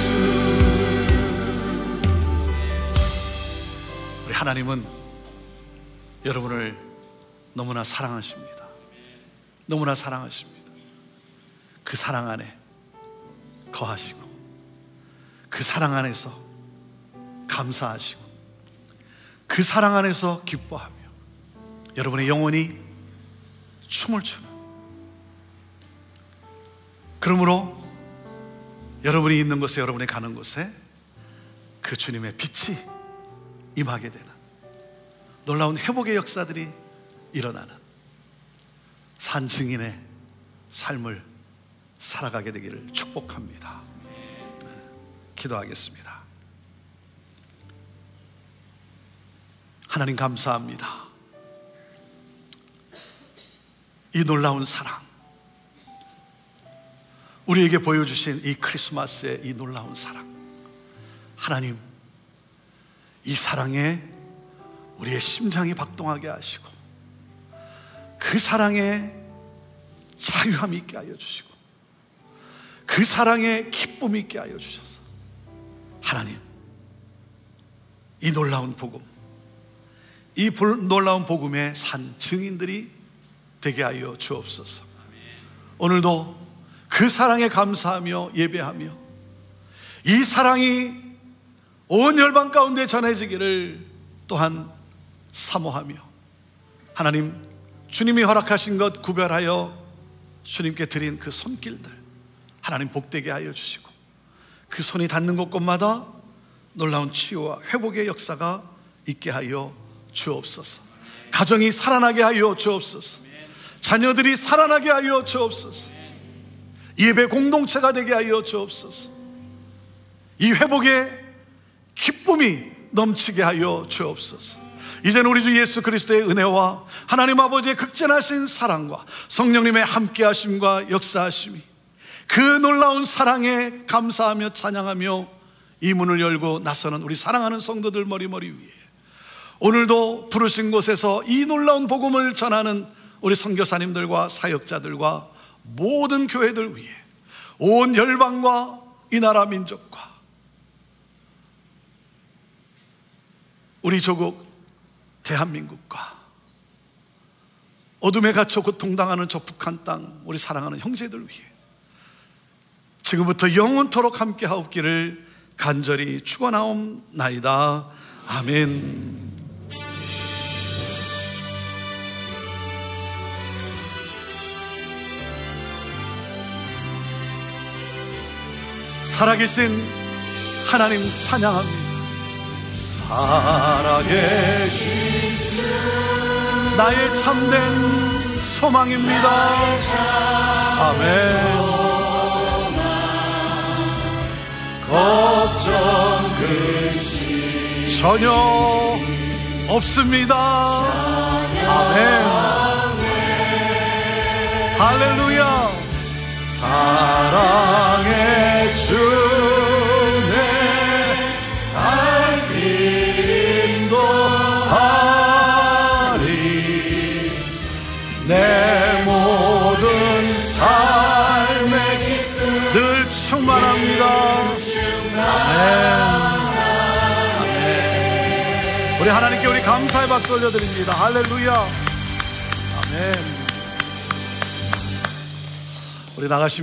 우리 하나님은 여러분을 너무나 사랑하십니다. 너무나 사랑하십니다. 그 사랑 안에 거하시고 그 사랑 안에서 감사하시고 그 사랑 안에서 기뻐하며 여러분의 영혼이 춤을 추는, 그러므로 여러분이 있는 곳에, 여러분이 가는 곳에 그 주님의 빛이 임하게 되는 놀라운 회복의 역사들이 일어나는 산 증인의 삶을 살아가게 되기를 축복합니다. 기도하겠습니다. 하나님 감사합니다. 이 놀라운 사랑, 우리에게 보여주신 이 크리스마스의 이 놀라운 사랑, 하나님 이 사랑에 우리의 심장이 박동하게 하시고 그 사랑에 자유함이 있게 하여 주시고 그 사랑에 기쁨이 있게 하여 주셔서 하나님 이 놀라운 복음, 이 놀라운 복음의 산 증인들이 되게 하여 주옵소서. 오늘도 그 사랑에 감사하며 예배하며 이 사랑이 온 열방 가운데 전해지기를 또한 사모하며 하나님 주님이 허락하신 것 구별하여 주님께 드린 그 손길들 하나님 복되게 하여 주시고 그 손이 닿는 곳곳마다 놀라운 치유와 회복의 역사가 있게 하여 주옵소서. 가정이 살아나게 하여 주옵소서. 자녀들이 살아나게 하여 주옵소서. 예배 공동체가 되게 하여 주옵소서. 이 회복의 기쁨이 넘치게 하여 주옵소서. 이제는 우리 주 예수 그리스도의 은혜와 하나님 아버지의 극진하신 사랑과 성령님의 함께하심과 역사하심이 그 놀라운 사랑에 감사하며 찬양하며 이 문을 열고 나서는 우리 사랑하는 성도들 머리머리 위에 오늘도 부르신 곳에서 이 놀라운 복음을 전하는 우리 선교사님들과 사역자들과 모든 교회들 위해 온 열방과 이 나라 민족과 우리 조국 대한민국과 어둠에 갇혀 고통당하는 저 북한 땅 우리 사랑하는 형제들 위해 지금부터 영원토록 함께 하옵기를 간절히 축원하옵나이다. 아멘. 살아계신 하나님 찬양합니다. 살아계신 주 나의 참된 소망입니다. 아멘. 걱정 근심 전혀 없습니다. 아멘. 할렐루야. 사랑의 주내 날 인도하리. 내 모든 삶의 기쁨 늘 충만합니다. 아멘. 우리 하나님께 우리 감사의 박수 올려드립니다. 할렐루야. 아멘. 우리 나가시면